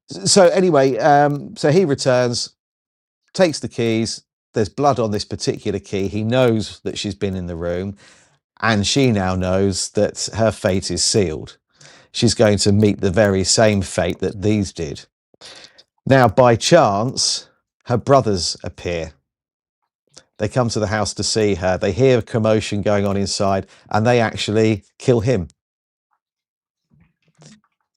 So anyway, so he returns, takes the keys. There's blood on this particular key. He knows that she's been in the room, and she now knows that her fate is sealed. She's going to meet the very same fate that these did. Now, by chance, her brothers appear. They come to the house to see her. They hear a commotion going on inside, and they actually kill him.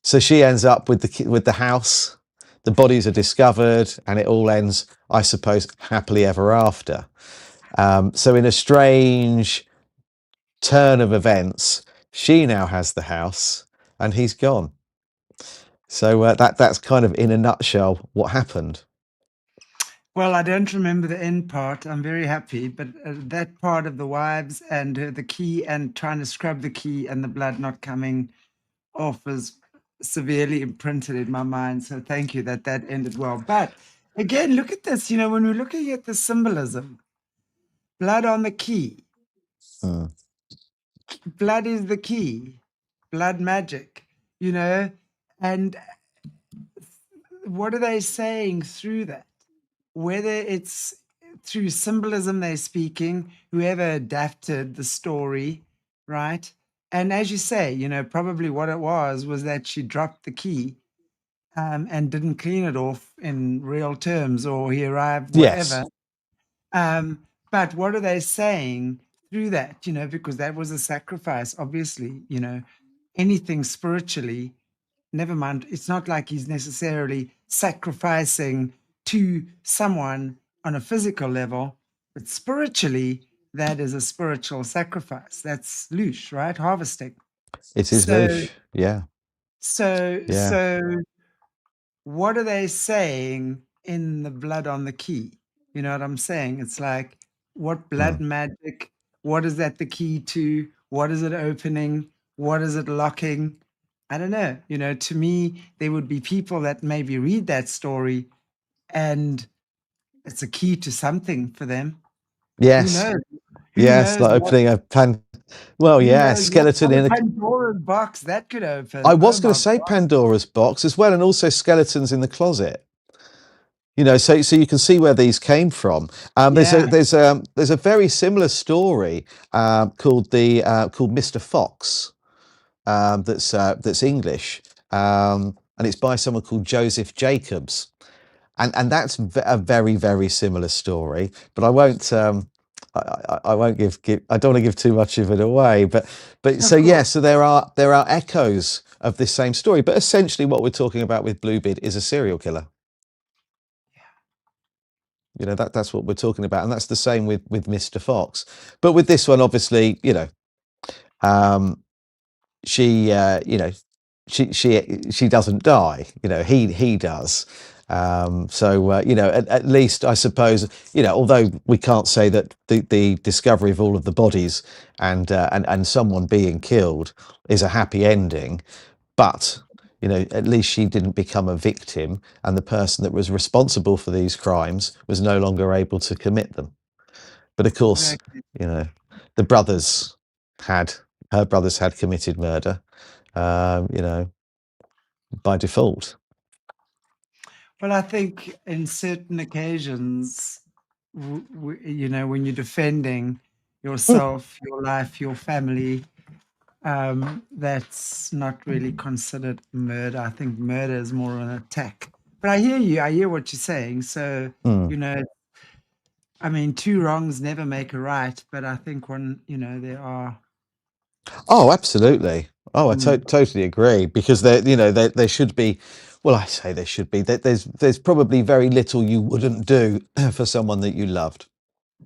So she ends up with the house. The bodies are discovered, and it all ends, I suppose, happily ever after. So in a strange turn of events, she now has the house, and he's gone. So that's kind of in a nutshell what happened. Well, I don't remember the end part. I'm very happy, but that part of the wives and the key and trying to scrub the key and the blood not coming off is severely imprinted in my mind. So thank you that ended well. But again, look at this. When we're looking at the symbolism, blood on the key. Blood is the key. Blood magic, and what are they saying through that? Whether it's through symbolism they're speaking, whoever adapted the story, right? And as you say, probably what it was that she dropped the key and didn't clean it off in real terms, or he arrived, whatever. Yes. But what are they saying through that? Because that was a sacrifice, obviously, anything spiritually, never mind. It's not like he's necessarily sacrificing to someone on a physical level, but spiritually, that is a spiritual sacrifice. That's loosh, right? Harvesting. It is loosh. Yeah. So what are they saying in the blood on the key? You know what I'm saying? It's like, what blood magic? What is that the key to? What is it opening? What is it locking? I don't know. To me, there would be people that maybe read that story and it's a key to something for them. Yes. Who knows? Yes, like opening a Who yeah, knows skeleton in a Pandora's box that could open. I Oh was going my to say God. Pandora's box as well, and also skeletons in the closet. So you can see where these came from. There's Yeah. a very similar story called Mr. Fox, that's English, and it's by someone called Joseph Jacobs, and that's a very, very similar story. But I won't. I won't give. I don't want to give too much of it away. But so yeah. So there are echoes of this same story. But essentially, what we're talking about with Bluebeard is a serial killer. That's what we're talking about, and that's the same with Mr. Fox. But with this one, obviously, she she doesn't die. He does. At least I suppose, although we can't say that the discovery of all of the bodies and someone being killed is a happy ending, but at least she didn't become a victim, and the person that was responsible for these crimes was no longer able to commit them. But of course, Exactly. the brothers her brothers had committed murder, by default. Well, I think in certain occasions, when you're defending yourself, your life, your family, that's not really considered murder. I think murder is more an attack. But I hear you. I hear what you're saying. So, I mean, two wrongs never make a right. But I think there are. Oh, absolutely. Oh, I totally agree, because there should be. Well, I say there should be. There's probably very little you wouldn't do for someone that you loved.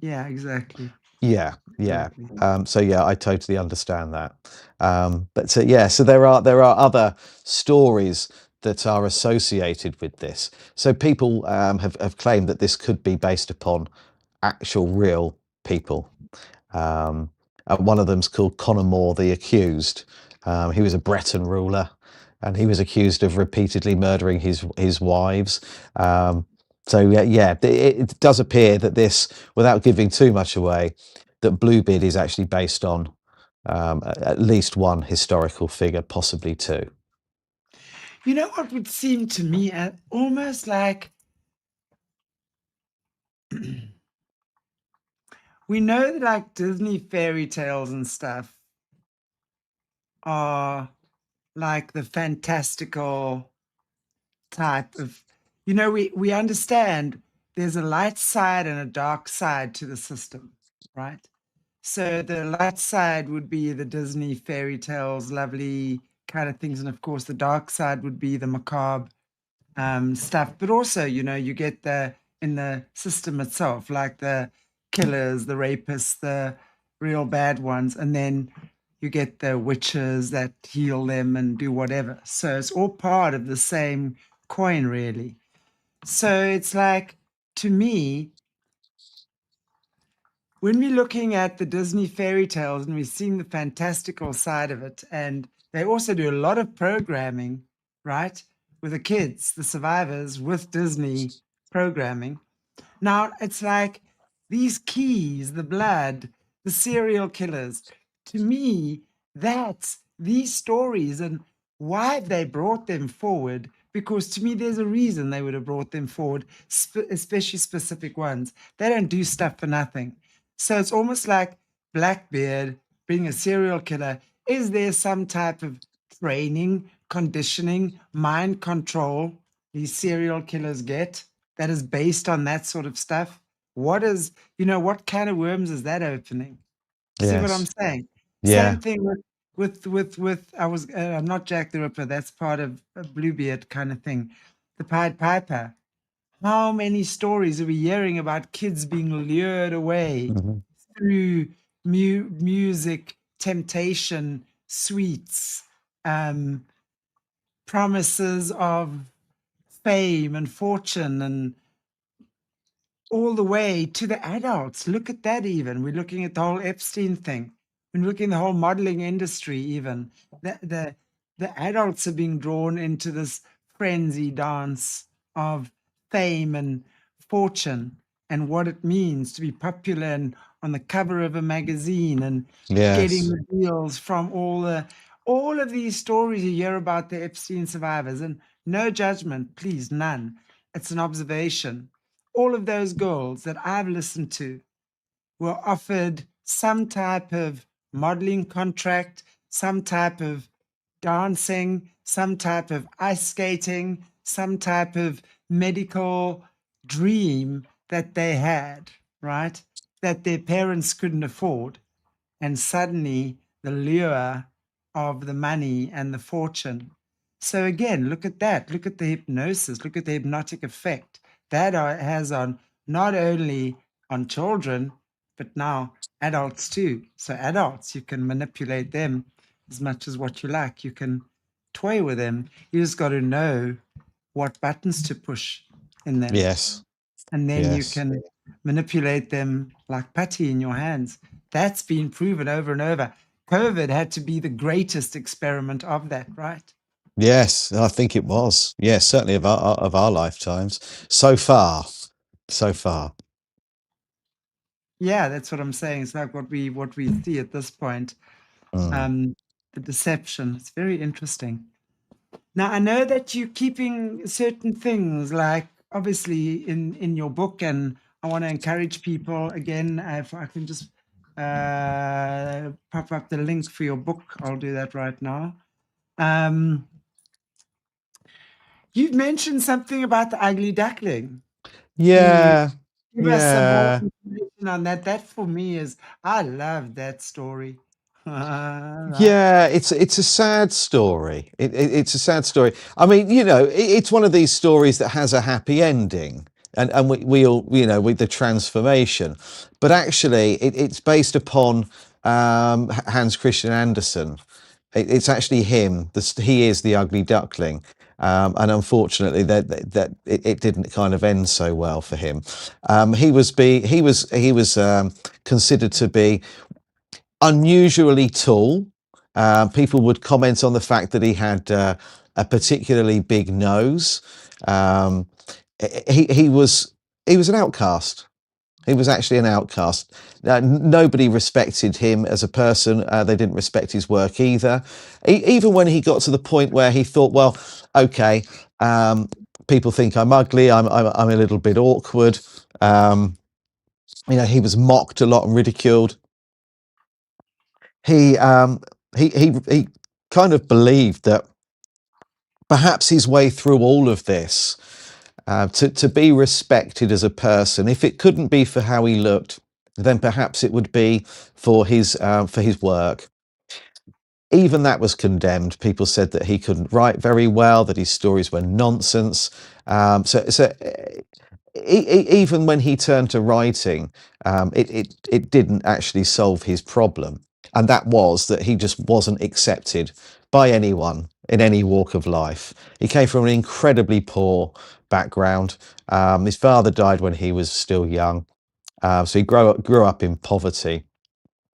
Yeah, exactly. Yeah, yeah. Absolutely. So yeah, I totally understand that. But yeah, so there are other stories that are associated with this. So people have claimed that this could be based upon actual real people. Um, One of them's called Conor More the Accused. He was a Breton ruler, and he was accused of repeatedly murdering his wives. So yeah, it does appear that this, without giving too much away, that Bluebeard is actually based on at least one historical figure, possibly two. You know what would seem to me almost like we know that like Disney fairy tales and stuff are like the fantastical type of, we understand there's a light side and a dark side to the system, right? So the light side would be the Disney fairy tales, lovely kind of things, and of course the dark side would be the macabre stuff. But also, you get the in the system itself, like the killers, the rapists, the real bad ones, and then you get the witches that heal them and do whatever. So it's all part of the same coin, really. So it's like, to me, when we're looking at the Disney fairy tales and we're seeing the fantastical side of it, and they also do a lot of programming, right, with the kids, the survivors, with Disney programming. Now, it's like these keys, the blood, the serial killers, to me, that's these stories and why they brought them forward. Because to me, there's a reason they would have brought them forward, especially specific ones. They don't do stuff for nothing. So it's almost like Blackbeard being a serial killer. Is there some type of training, conditioning, mind control these serial killers get that is based on that sort of stuff? What kind of worms is that opening? See what I'm Yes. saying? Yeah. Same thing with I'm not Jack the Ripper. That's part of a Bluebeard kind of thing. The Pied Piper. How many stories are we hearing about kids being lured away Hmm. through music, temptation, sweets, um, promises of fame and fortune, and all the way to the adults. Look at that, even. We're looking at the whole Epstein thing. We're looking at the whole modeling industry, even. The adults are being drawn into this frenzy dance of fame and fortune and what it means to be popular and on the cover of a magazine and getting Yes. the deals from all of these stories you hear about the Epstein survivors. And no judgment, please, none. It's an observation. All of those girls that I've listened to were offered some type of modeling contract, some type of dancing, some type of ice skating, some type of medical dream that they had, right? That their parents couldn't afford. And suddenly the lure of the money and the fortune. So again, look at that. Look at the hypnosis. Look at the hypnotic effect that has on not only on children, but now adults too. So adults, you can manipulate them as much as what you like. You can toy with them. You just got to know what buttons to push in them, Yes. and then you Yes. can manipulate them like putty in your hands. That's been proven over and over. COVID had to be the greatest experiment of that, right? Yes, I think it was. Yes, certainly of our lifetimes so far. So far. Yeah, that's what I'm saying. It's like what we see at this point. Mm. The deception. It's very interesting. Now I know that you're keeping certain things, like obviously in your book, and I want to encourage people again. If I can just pop up the link for your book, I'll do that right now. Um, you've mentioned something about the ugly duckling. Can you Yeah. give us some more Yeah. information on that? That for me is, I love that story. Right? Yeah, it's a sad story. It's a sad story. I mean, it's one of these stories that has a happy ending. and we all, with the transformation, but actually it's based upon Hans Christian Andersen. It's actually him. He is the ugly duckling. And unfortunately, it didn't kind of end so well for him. He was considered to be unusually tall. People would comment on the fact that he had a particularly big nose. Um, he was an outcast. He was actually an outcast. Nobody respected him as a person. They didn't respect his work either. Even when he got to the point where he thought, well, okay, people think I'm ugly. I'm a little bit awkward. He was mocked a lot and ridiculed. He kind of believed that perhaps his way through all of this, to be respected as a person, if it couldn't be for how he looked, then perhaps it would be for his work. Even that was condemned. People said that he couldn't write very well, that his stories were nonsense. Even when he turned to writing, it didn't actually solve his problem, and that was that he just wasn't accepted by anyone in any walk of life. He came from an incredibly poor background. His father died when he was still young, so he grew up in poverty.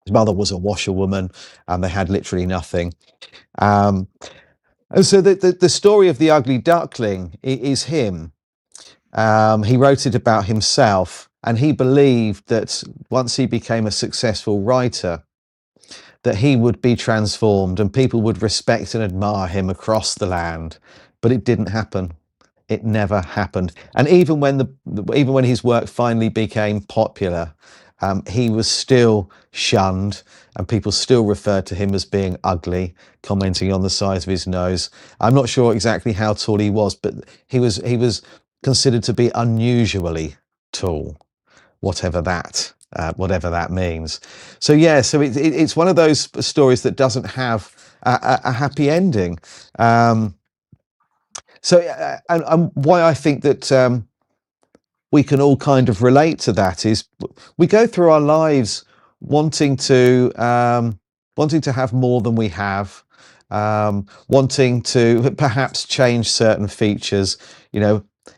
His mother was a washerwoman, and they had literally nothing. And so the story of the ugly duckling is him. He wrote it about himself, and he believed that once he became a successful writer, that he would be transformed and people would respect and admire him across the land. But it didn't happen. It never happened. And even when his work finally became popular, he was still shunned, and people still referred to him as being ugly, commenting on the size of his nose. I'm not sure exactly how tall he was, but he was considered to be unusually tall, whatever that means. So yeah, so it's one of those stories that doesn't have a happy ending. And why I think that we can all kind of relate to that is we go through our lives wanting to have more than we have, wanting to perhaps change certain features.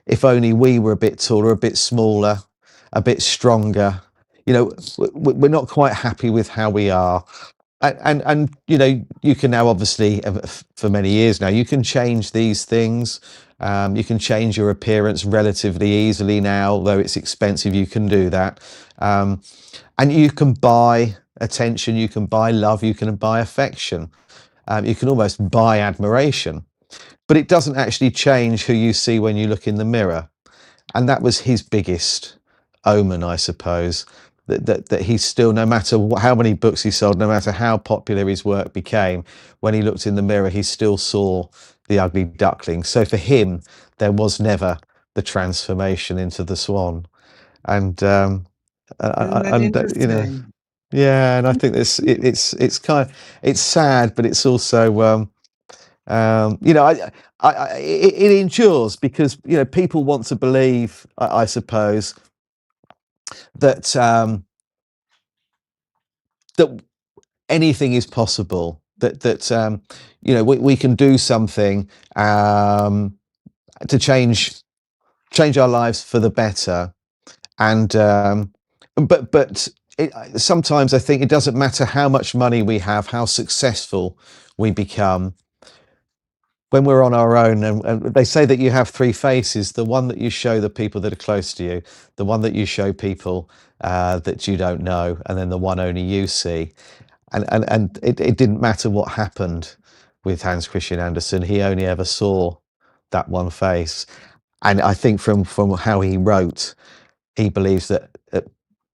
If only we were a bit taller, a bit smaller, a bit stronger. We're not quite happy with how we are. And you can now, obviously, for many years now, you can change these things. You can change your appearance relatively easily now, though it's expensive. You can do that, and you can buy attention, you can buy love, you can buy affection, you can almost buy admiration, but it doesn't actually change who you see when you look in the mirror. And that was his biggest omen, I suppose. That he still, no matter how many books he sold, no matter how popular his work became, when he looked in the mirror, he still saw the ugly duckling. So for him, there was never the transformation into the swan. And Isn't that interesting? yeah, and I think it's sad, but it's also it endures because people want to believe, I suppose, that that anything is possible, that we can do something to change our lives for the better. And but sometimes I think it doesn't matter how much money we have, how successful we become. When we're on our own, and they say that you have three faces: the one that you show the people that are close to you, the one that you show people that you don't know, and then the one only you see. And it didn't matter what happened with Hans Christian Andersen; he only ever saw that one face. And I think from how he wrote, he believes that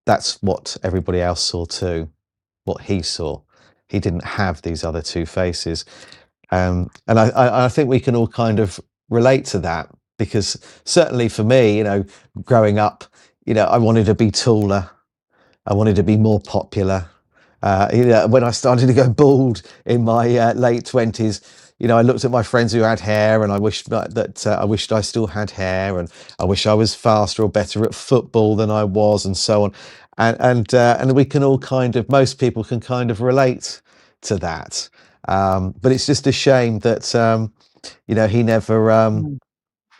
that's what everybody else saw too, what he saw. He didn't have these other two faces. And I think we can all kind of relate to that, because certainly for me, growing up, I wanted to be taller. I wanted to be more popular. When I started to go bald in my late 20s, you know, I looked at my friends who had hair, and I wished I wished I still had hair, and I wish I was faster or better at football than I was, and so on. And we can all most people can kind of relate to that. But it's just a shame that you know, he never Mm.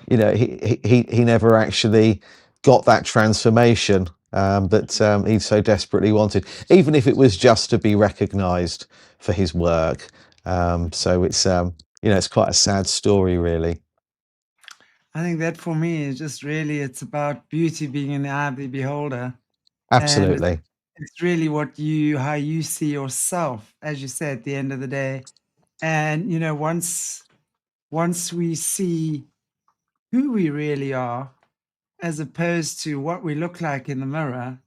you know, he never actually got that transformation that he so desperately wanted, even if it was just to be recognised for his work. So it's you know, it's quite a sad story, really. I think that for me is just really, it's about beauty being in the eye of the beholder. And Absolutely. it's really how you see yourself, as you say, at the end of the day. And, you know, once we see who we really are, as opposed to what we look like in the mirror,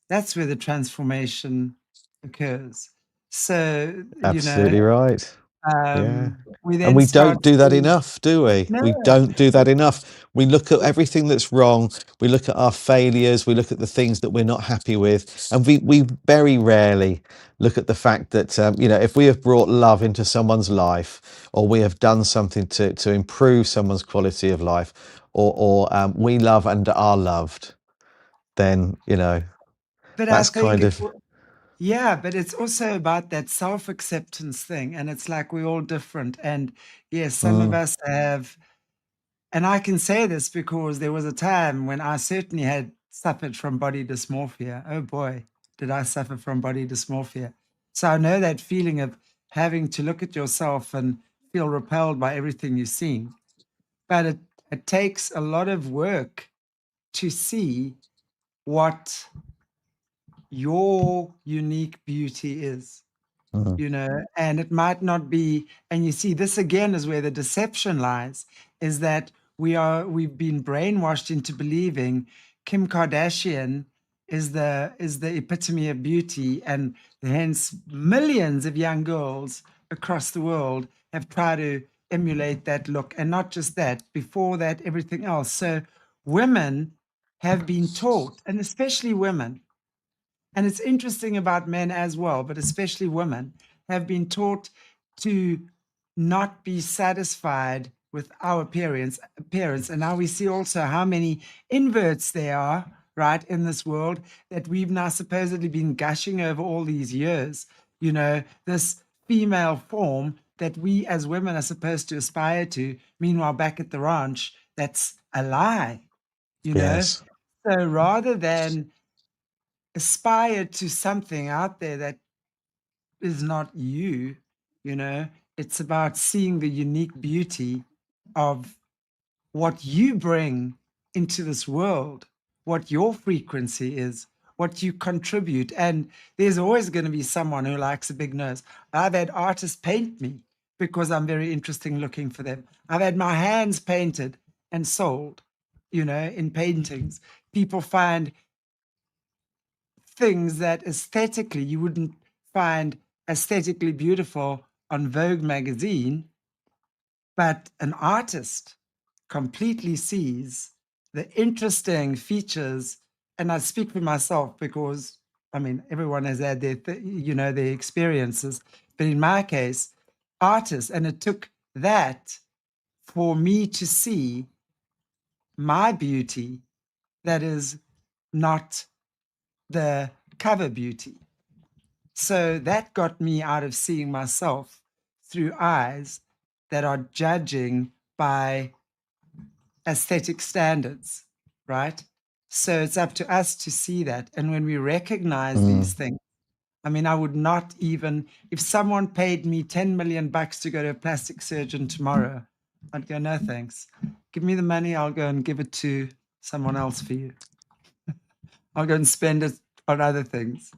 that's where the transformation occurs. So, you know, Absolutely right. Yeah. we And then we start don't do that seeing, enough, do we? no, We don't do that enough. We look at everything that's wrong. We look at our failures. We look at the things that we're not happy with. And we very rarely look at the fact that, you know, if we have brought love into someone's life, or we have done something to improve someone's quality of life, or we love and are loved, then, you know, but I that's think kind it's, of, yeah, but it's also about that self-acceptance thing. And it's like we're all different. And yes, some of mm, us have, and I can say this because there was a time when I certainly had suffered from body dysmorphia. Oh boy, did I suffer from body dysmorphia. So I know that feeling of having to look at yourself and feel repelled by everything you've seen. But it takes a lot of work to see what your unique beauty is, mm, you know, and it might not be. And you see, this again is where the deception lies, is that we've been brainwashed into believing Kim Kardashian is the epitome of beauty, and hence millions of young girls across the world have tried to emulate that look. And not just that, before that, everything else. So women have been taught, and especially women, and it's interesting about men as well, but especially women, have been taught to not be satisfied with our appearance. And now we see also how many inverts there are, right, in this world, that we've now supposedly been gushing over all these years. You know, this female form that we as women are supposed to aspire to. Meanwhile, back at the ranch, that's a lie, you know. yes, So rather than aspire to something out there that is not you, you know, it's about seeing the unique beauty of what you bring into this world, what your frequency is, what you contribute. And there's always going to be someone who likes a big nose. I've had artists paint me because I'm very interesting looking for them. I've had my hands painted and sold, you know, in paintings. People find things that aesthetically you wouldn't find aesthetically beautiful on Vogue magazine, but an artist completely sees the interesting features. And I speak for myself because, I mean, everyone has had their, you know, their experiences. But in my case, artists, and it took that for me to see my beauty that is not the cover beauty. So that got me out of seeing myself through eyes that are judging by aesthetic standards, right? So it's up to us to see that. And when we recognize mm. these things, I mean, I would not even, if someone paid me 10 million bucks to go to a plastic surgeon tomorrow, I'd go, no, thanks. Give me the money, I'll go and give it to someone else for you. I'll go and spend it on other things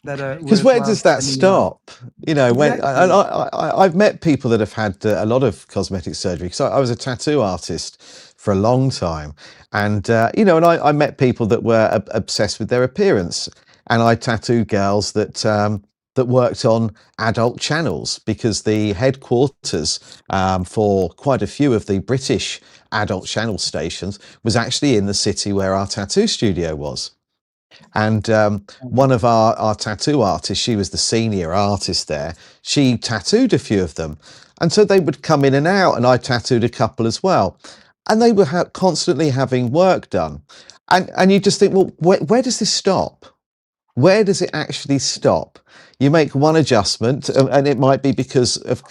that are Because where worthwhile does that spending it on. stop? You know, when Exactly. I've met people that have had a lot of cosmetic surgery. Because I was a tattoo artist for a long time, and you know, and I met people that were obsessed with their appearance, and I tattooed girls that that worked on adult channels, because the headquarters for quite a few of the British adult channel stations was actually in the city where our tattoo studio was. And one of our tattoo artists, she was the senior artist there, she tattooed a few of them. And so they would come in and out, and I tattooed a couple as well. And they were constantly having work done. And you just think, well, where does this stop? Where does it actually stop? You make one adjustment, and it might be because of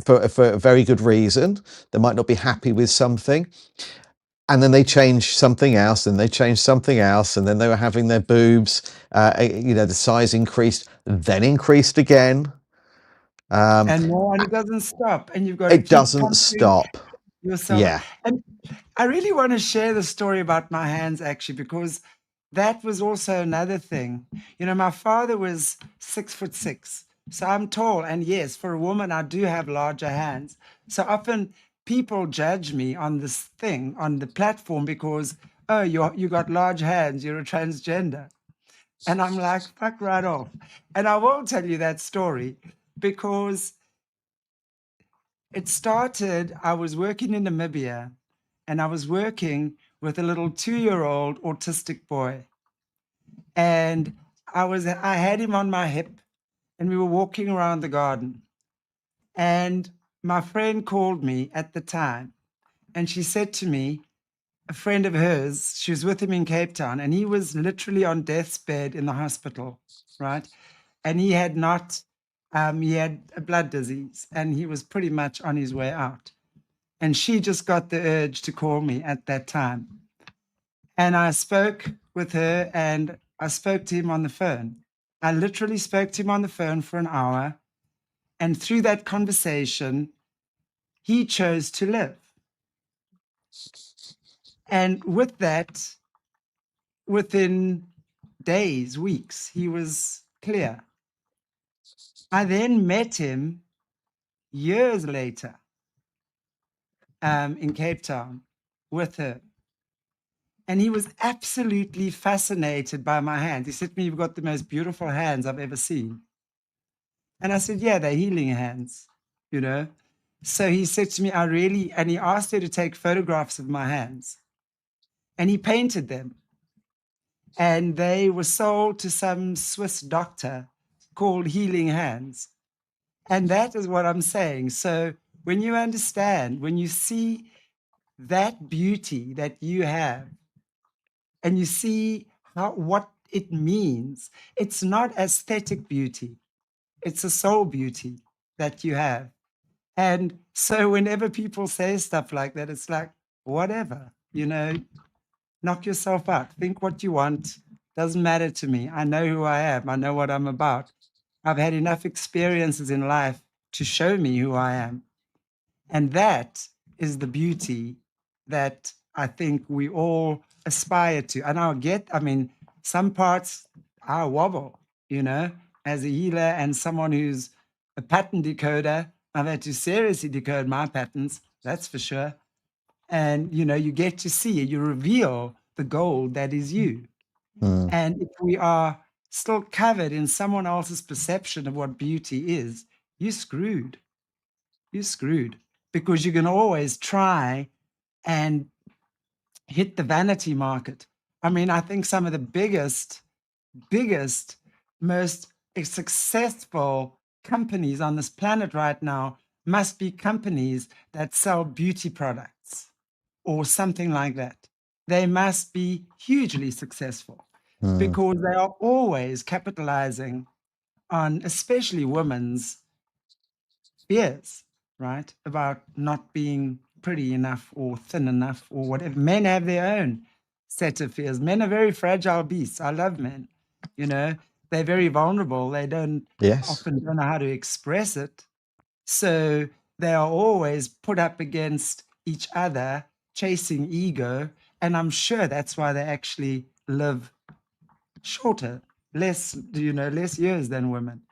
for a very good reason. They might not be happy with something, and then they change something else, and they change something else, and then they were having their boobs, the size increased, then increased again. And more, and it doesn't stop, and you've got to It keep doesn't pumping stop. yourself. Yeah. And I really want to share the story about my hands, actually, because that was also another thing. You know, my father was 6'6", so I'm tall, and yes, for a woman, I do have larger hands. So often people judge me on this thing on the platform because, oh, you got large hands, you're a transgender. And I'm like, fuck right off. And I will tell you that story because it started, I was working in Namibia, and I was working with a little 2-year-old autistic boy. And I had him on my hip, and we were walking around the garden. And my friend called me at the time, and she said to me, a friend of hers, she was with him in Cape Town, and he was literally on death's bed in the hospital, right? And he had he had a blood disease, and he was pretty much on his way out. And she just got the urge to call me at that time. And I spoke with her, and I spoke to him on the phone. I literally spoke to him on the phone for an hour. And through that conversation, he chose to live. And with that, within days, weeks, he was clear. I then met him years later in Cape Town with her. And he was absolutely fascinated by my hands. He said to me, "You've got the most beautiful hands I've ever seen." And I said, "Yeah, they're healing hands, you know." So he said to me, and he asked her to take photographs of my hands. And he painted them. And they were sold to some Swiss doctor called Healing Hands. And that is what I'm saying. So when you understand, when you see that beauty that you have, and you see what it means, it's not aesthetic beauty, it's a soul beauty that you have. And so whenever people say stuff like that, it's like, whatever, knock yourself out, think what you want, doesn't matter to me. I know who I am, I know what I'm about. I've had enough experiences in life to show me who I am. And that is the beauty that I think we all aspire to. And some parts I wobble, as a healer and someone who's a pattern decoder. I've had to seriously decode my patterns, that's for sure. And, you get to see, you reveal the gold that is you. And if we are still covered in someone else's perception of what beauty is, you're screwed. You're screwed, because you can always try and hit the vanity market. I think some of the biggest, most successful companies on this planet right now must be companies that sell beauty products or something like that. They must be hugely successful because they are always capitalizing on especially women's fears, right? About not being pretty enough or thin enough or whatever. Men have their own set of fears. Men are very fragile beasts. I love men. They're very vulnerable. They often don't know how to express it. So they are always put up against each other, chasing ego. And I'm sure that's why they actually live shorter, less years than women,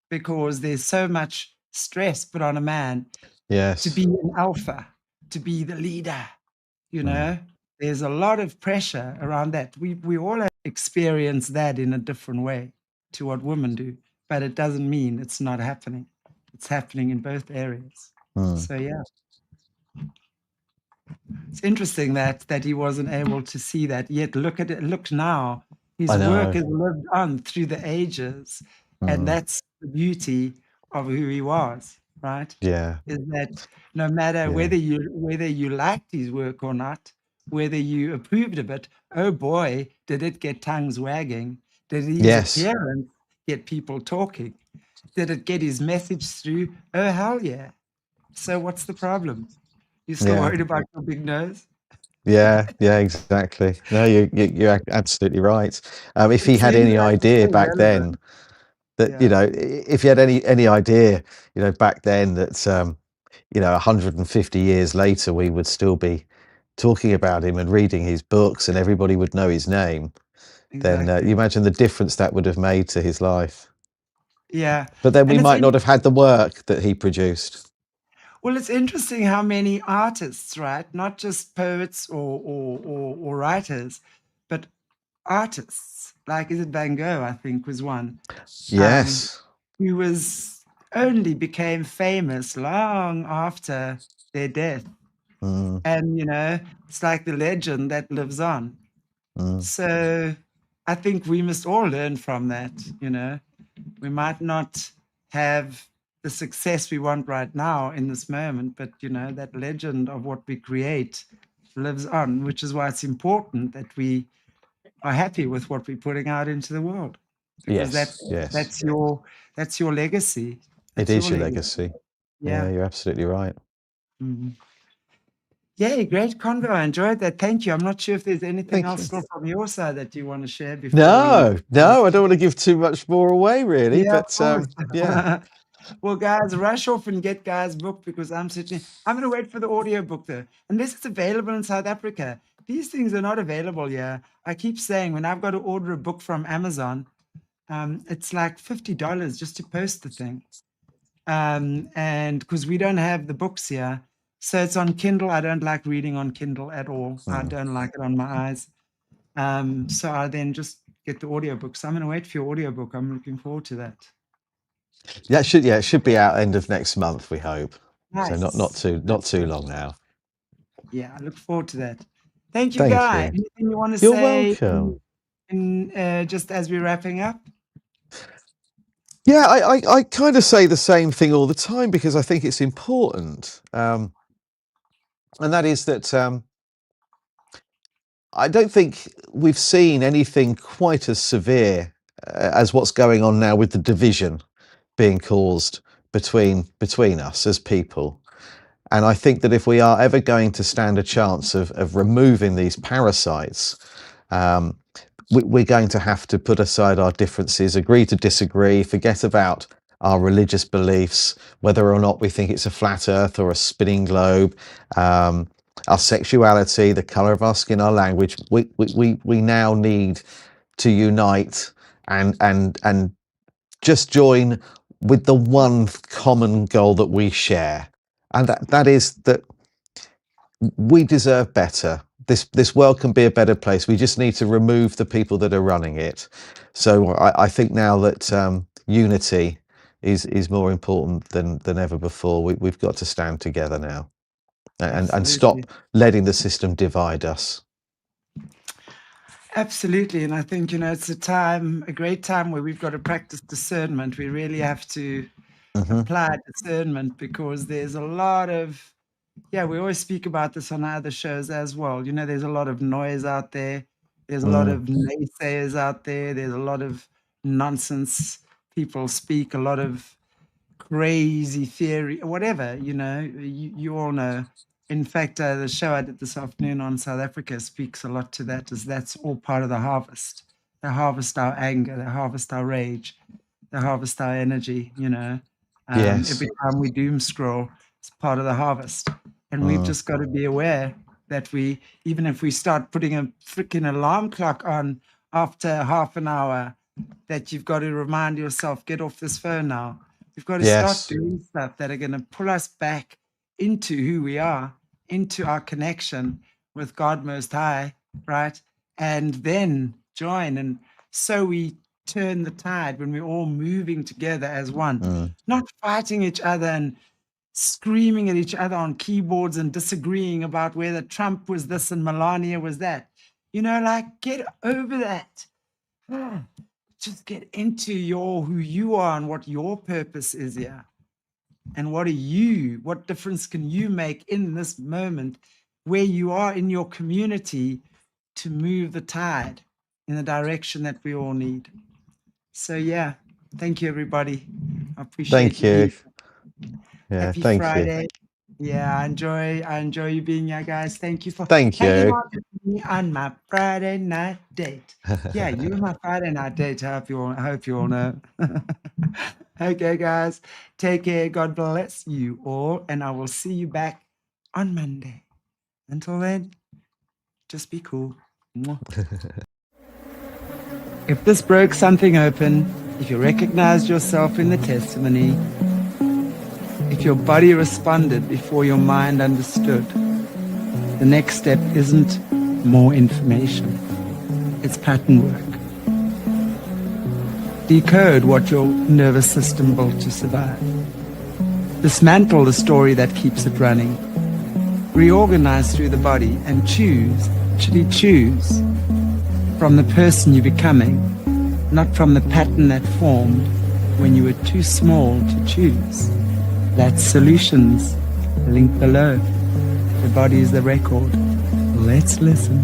because there's so much stress put on a man to be an alpha, to be the leader. There's a lot of pressure around that. We all experience that in a different way to what women do, but it doesn't mean it's not happening. It's happening in both areas. So yeah, it's interesting that he wasn't able to see that yet. Look at it. Look now, I His work know. has lived on through the ages, and Mm, that's the beauty of who he was, right? yeah, Is that no matter yeah. whether you liked his work or not, whether you approved of it, oh boy, did it get tongues wagging. Did his Yes. appearance get people talking? Did it get his message through? Oh hell yeah. So what's the problem? You still Yeah. worried about your big nose? Yeah, yeah, exactly. No, you're absolutely right. If he It had seems any like it's idea so back then relevant. that, Yeah, if you had any idea, back then that, 150 years later, we would still be talking about him and reading his books and everybody would know his name, then you exactly. imagine the difference that would have made to his life. Yeah. But then we And it's might not have had the work that he produced. well, it's interesting how many artists, right? Not just poets or writers, but artists. Like, is it Van Gogh, I think, was one, um, Yes. who was only became famous long after their death. Mm, And, it's like the legend that lives on. mm. So I think we must all learn from that. We might not have the success we want right now in this moment, but that legend of what we create lives on, which is why it's important that we are happy with what we're putting out into the world, because Yes, yes. that's your legacy. It That's is your your legacy. legacy. Yeah, Yeah. you're absolutely right. Mhm. Yeah, great convo. I enjoyed that. Thank you. I'm not sure if there's anything Thank else you. still from your side that you want to share before we. No, no, I don't want to give too much more away, really. Yeah, of But course. yeah. Well, guys, rush off and get Guy's book because I'm going to wait for the audio book though, unless it's available in South Africa. These things are not available here. I keep saying when I've got to order a book from Amazon, it's like $50 just to post the thing. And because we don't have the books here, so it's on Kindle. I don't like reading on Kindle at all. I Mm. don't like it on my eyes. So I then just get the audiobook. So I'm going to wait for your audiobook. I'm looking forward to that. Yeah, it should be out end of next month, we hope. So not not Nice. too not too long now. Yeah, I look forward to that. Thank you, Thank Guy. you. Anything you want to You're say welcome. just as we're wrapping up? Yeah, I kind of say the same thing all the time because I think it's important. And that is that I don't think we've seen anything quite as severe as what's going on now with the division being caused between us as people. And I think that if we are ever going to stand a chance of removing these parasites, um, we're going to have to put aside our differences, agree to disagree, forget about our religious beliefs, whether or not we think it's a flat earth or a spinning globe, our sexuality, the color of our skin, our language. We now need to unite and just join with the one common goal that we share, and that is that we deserve better. This world can be a better place. We just need to remove the people that are running it. So I think now that unity is more important than ever before. We've got to stand together now and Absolutely. stop letting the system divide us. Absolutely. And I think, it's a great time where we've got to practice discernment. We really have to Hmm. apply discernment because there's a lot of, yeah, we always speak about this on other shows as well. There's a lot of noise out there. There's a lot Mm. of naysayers out there. There's a lot of nonsense people speak, a lot of crazy theory, whatever, you all know. In fact, the show I did this afternoon on South Africa speaks a lot to that, as that's all part of the harvest. They harvest our anger, they harvest our rage, they harvest our energy. Yes. Every time we doom scroll, it's part of the harvest. And we've Mm. just got to be aware that even if we start putting a freaking alarm clock on after half an hour, that you've got to remind yourself, get off this phone now. We've got to start Yes. doing stuff that are going to pull us back into who we are, into our connection with God Most High, right? And then join. And so we turn the tide when we're all moving together as one, Mm. not fighting each other and screaming at each other on keyboards and disagreeing about whether Trump was this and Melania was that. Like, get over that. Just get into who you are and what your purpose is here. And what difference can you make in this moment where you are in your community to move the tide in the direction that we all need? So yeah, thank you everybody. I appreciate Thank you. Yeah, Happy thank Friday. Yeah, I enjoy you being here, guys. Thank you for Thank hanging you. out with me on my Friday night date. Yeah, you were my Friday night date. I hope you all know. Okay, guys. Take care. God bless you all. And I will see you back on Monday. Until then, just be cool. Mwah. If this broke something open, if you recognized yourself in the testimony, if your body responded before your mind understood, the next step isn't more information. It's pattern work. Decode what your nervous system built to survive. Dismantle the story that keeps it running. Reorganize through the body and actually choose from the person you're becoming, not from the pattern that formed when you were too small to choose. That's Solutions, link below. The body is the record. Let's listen.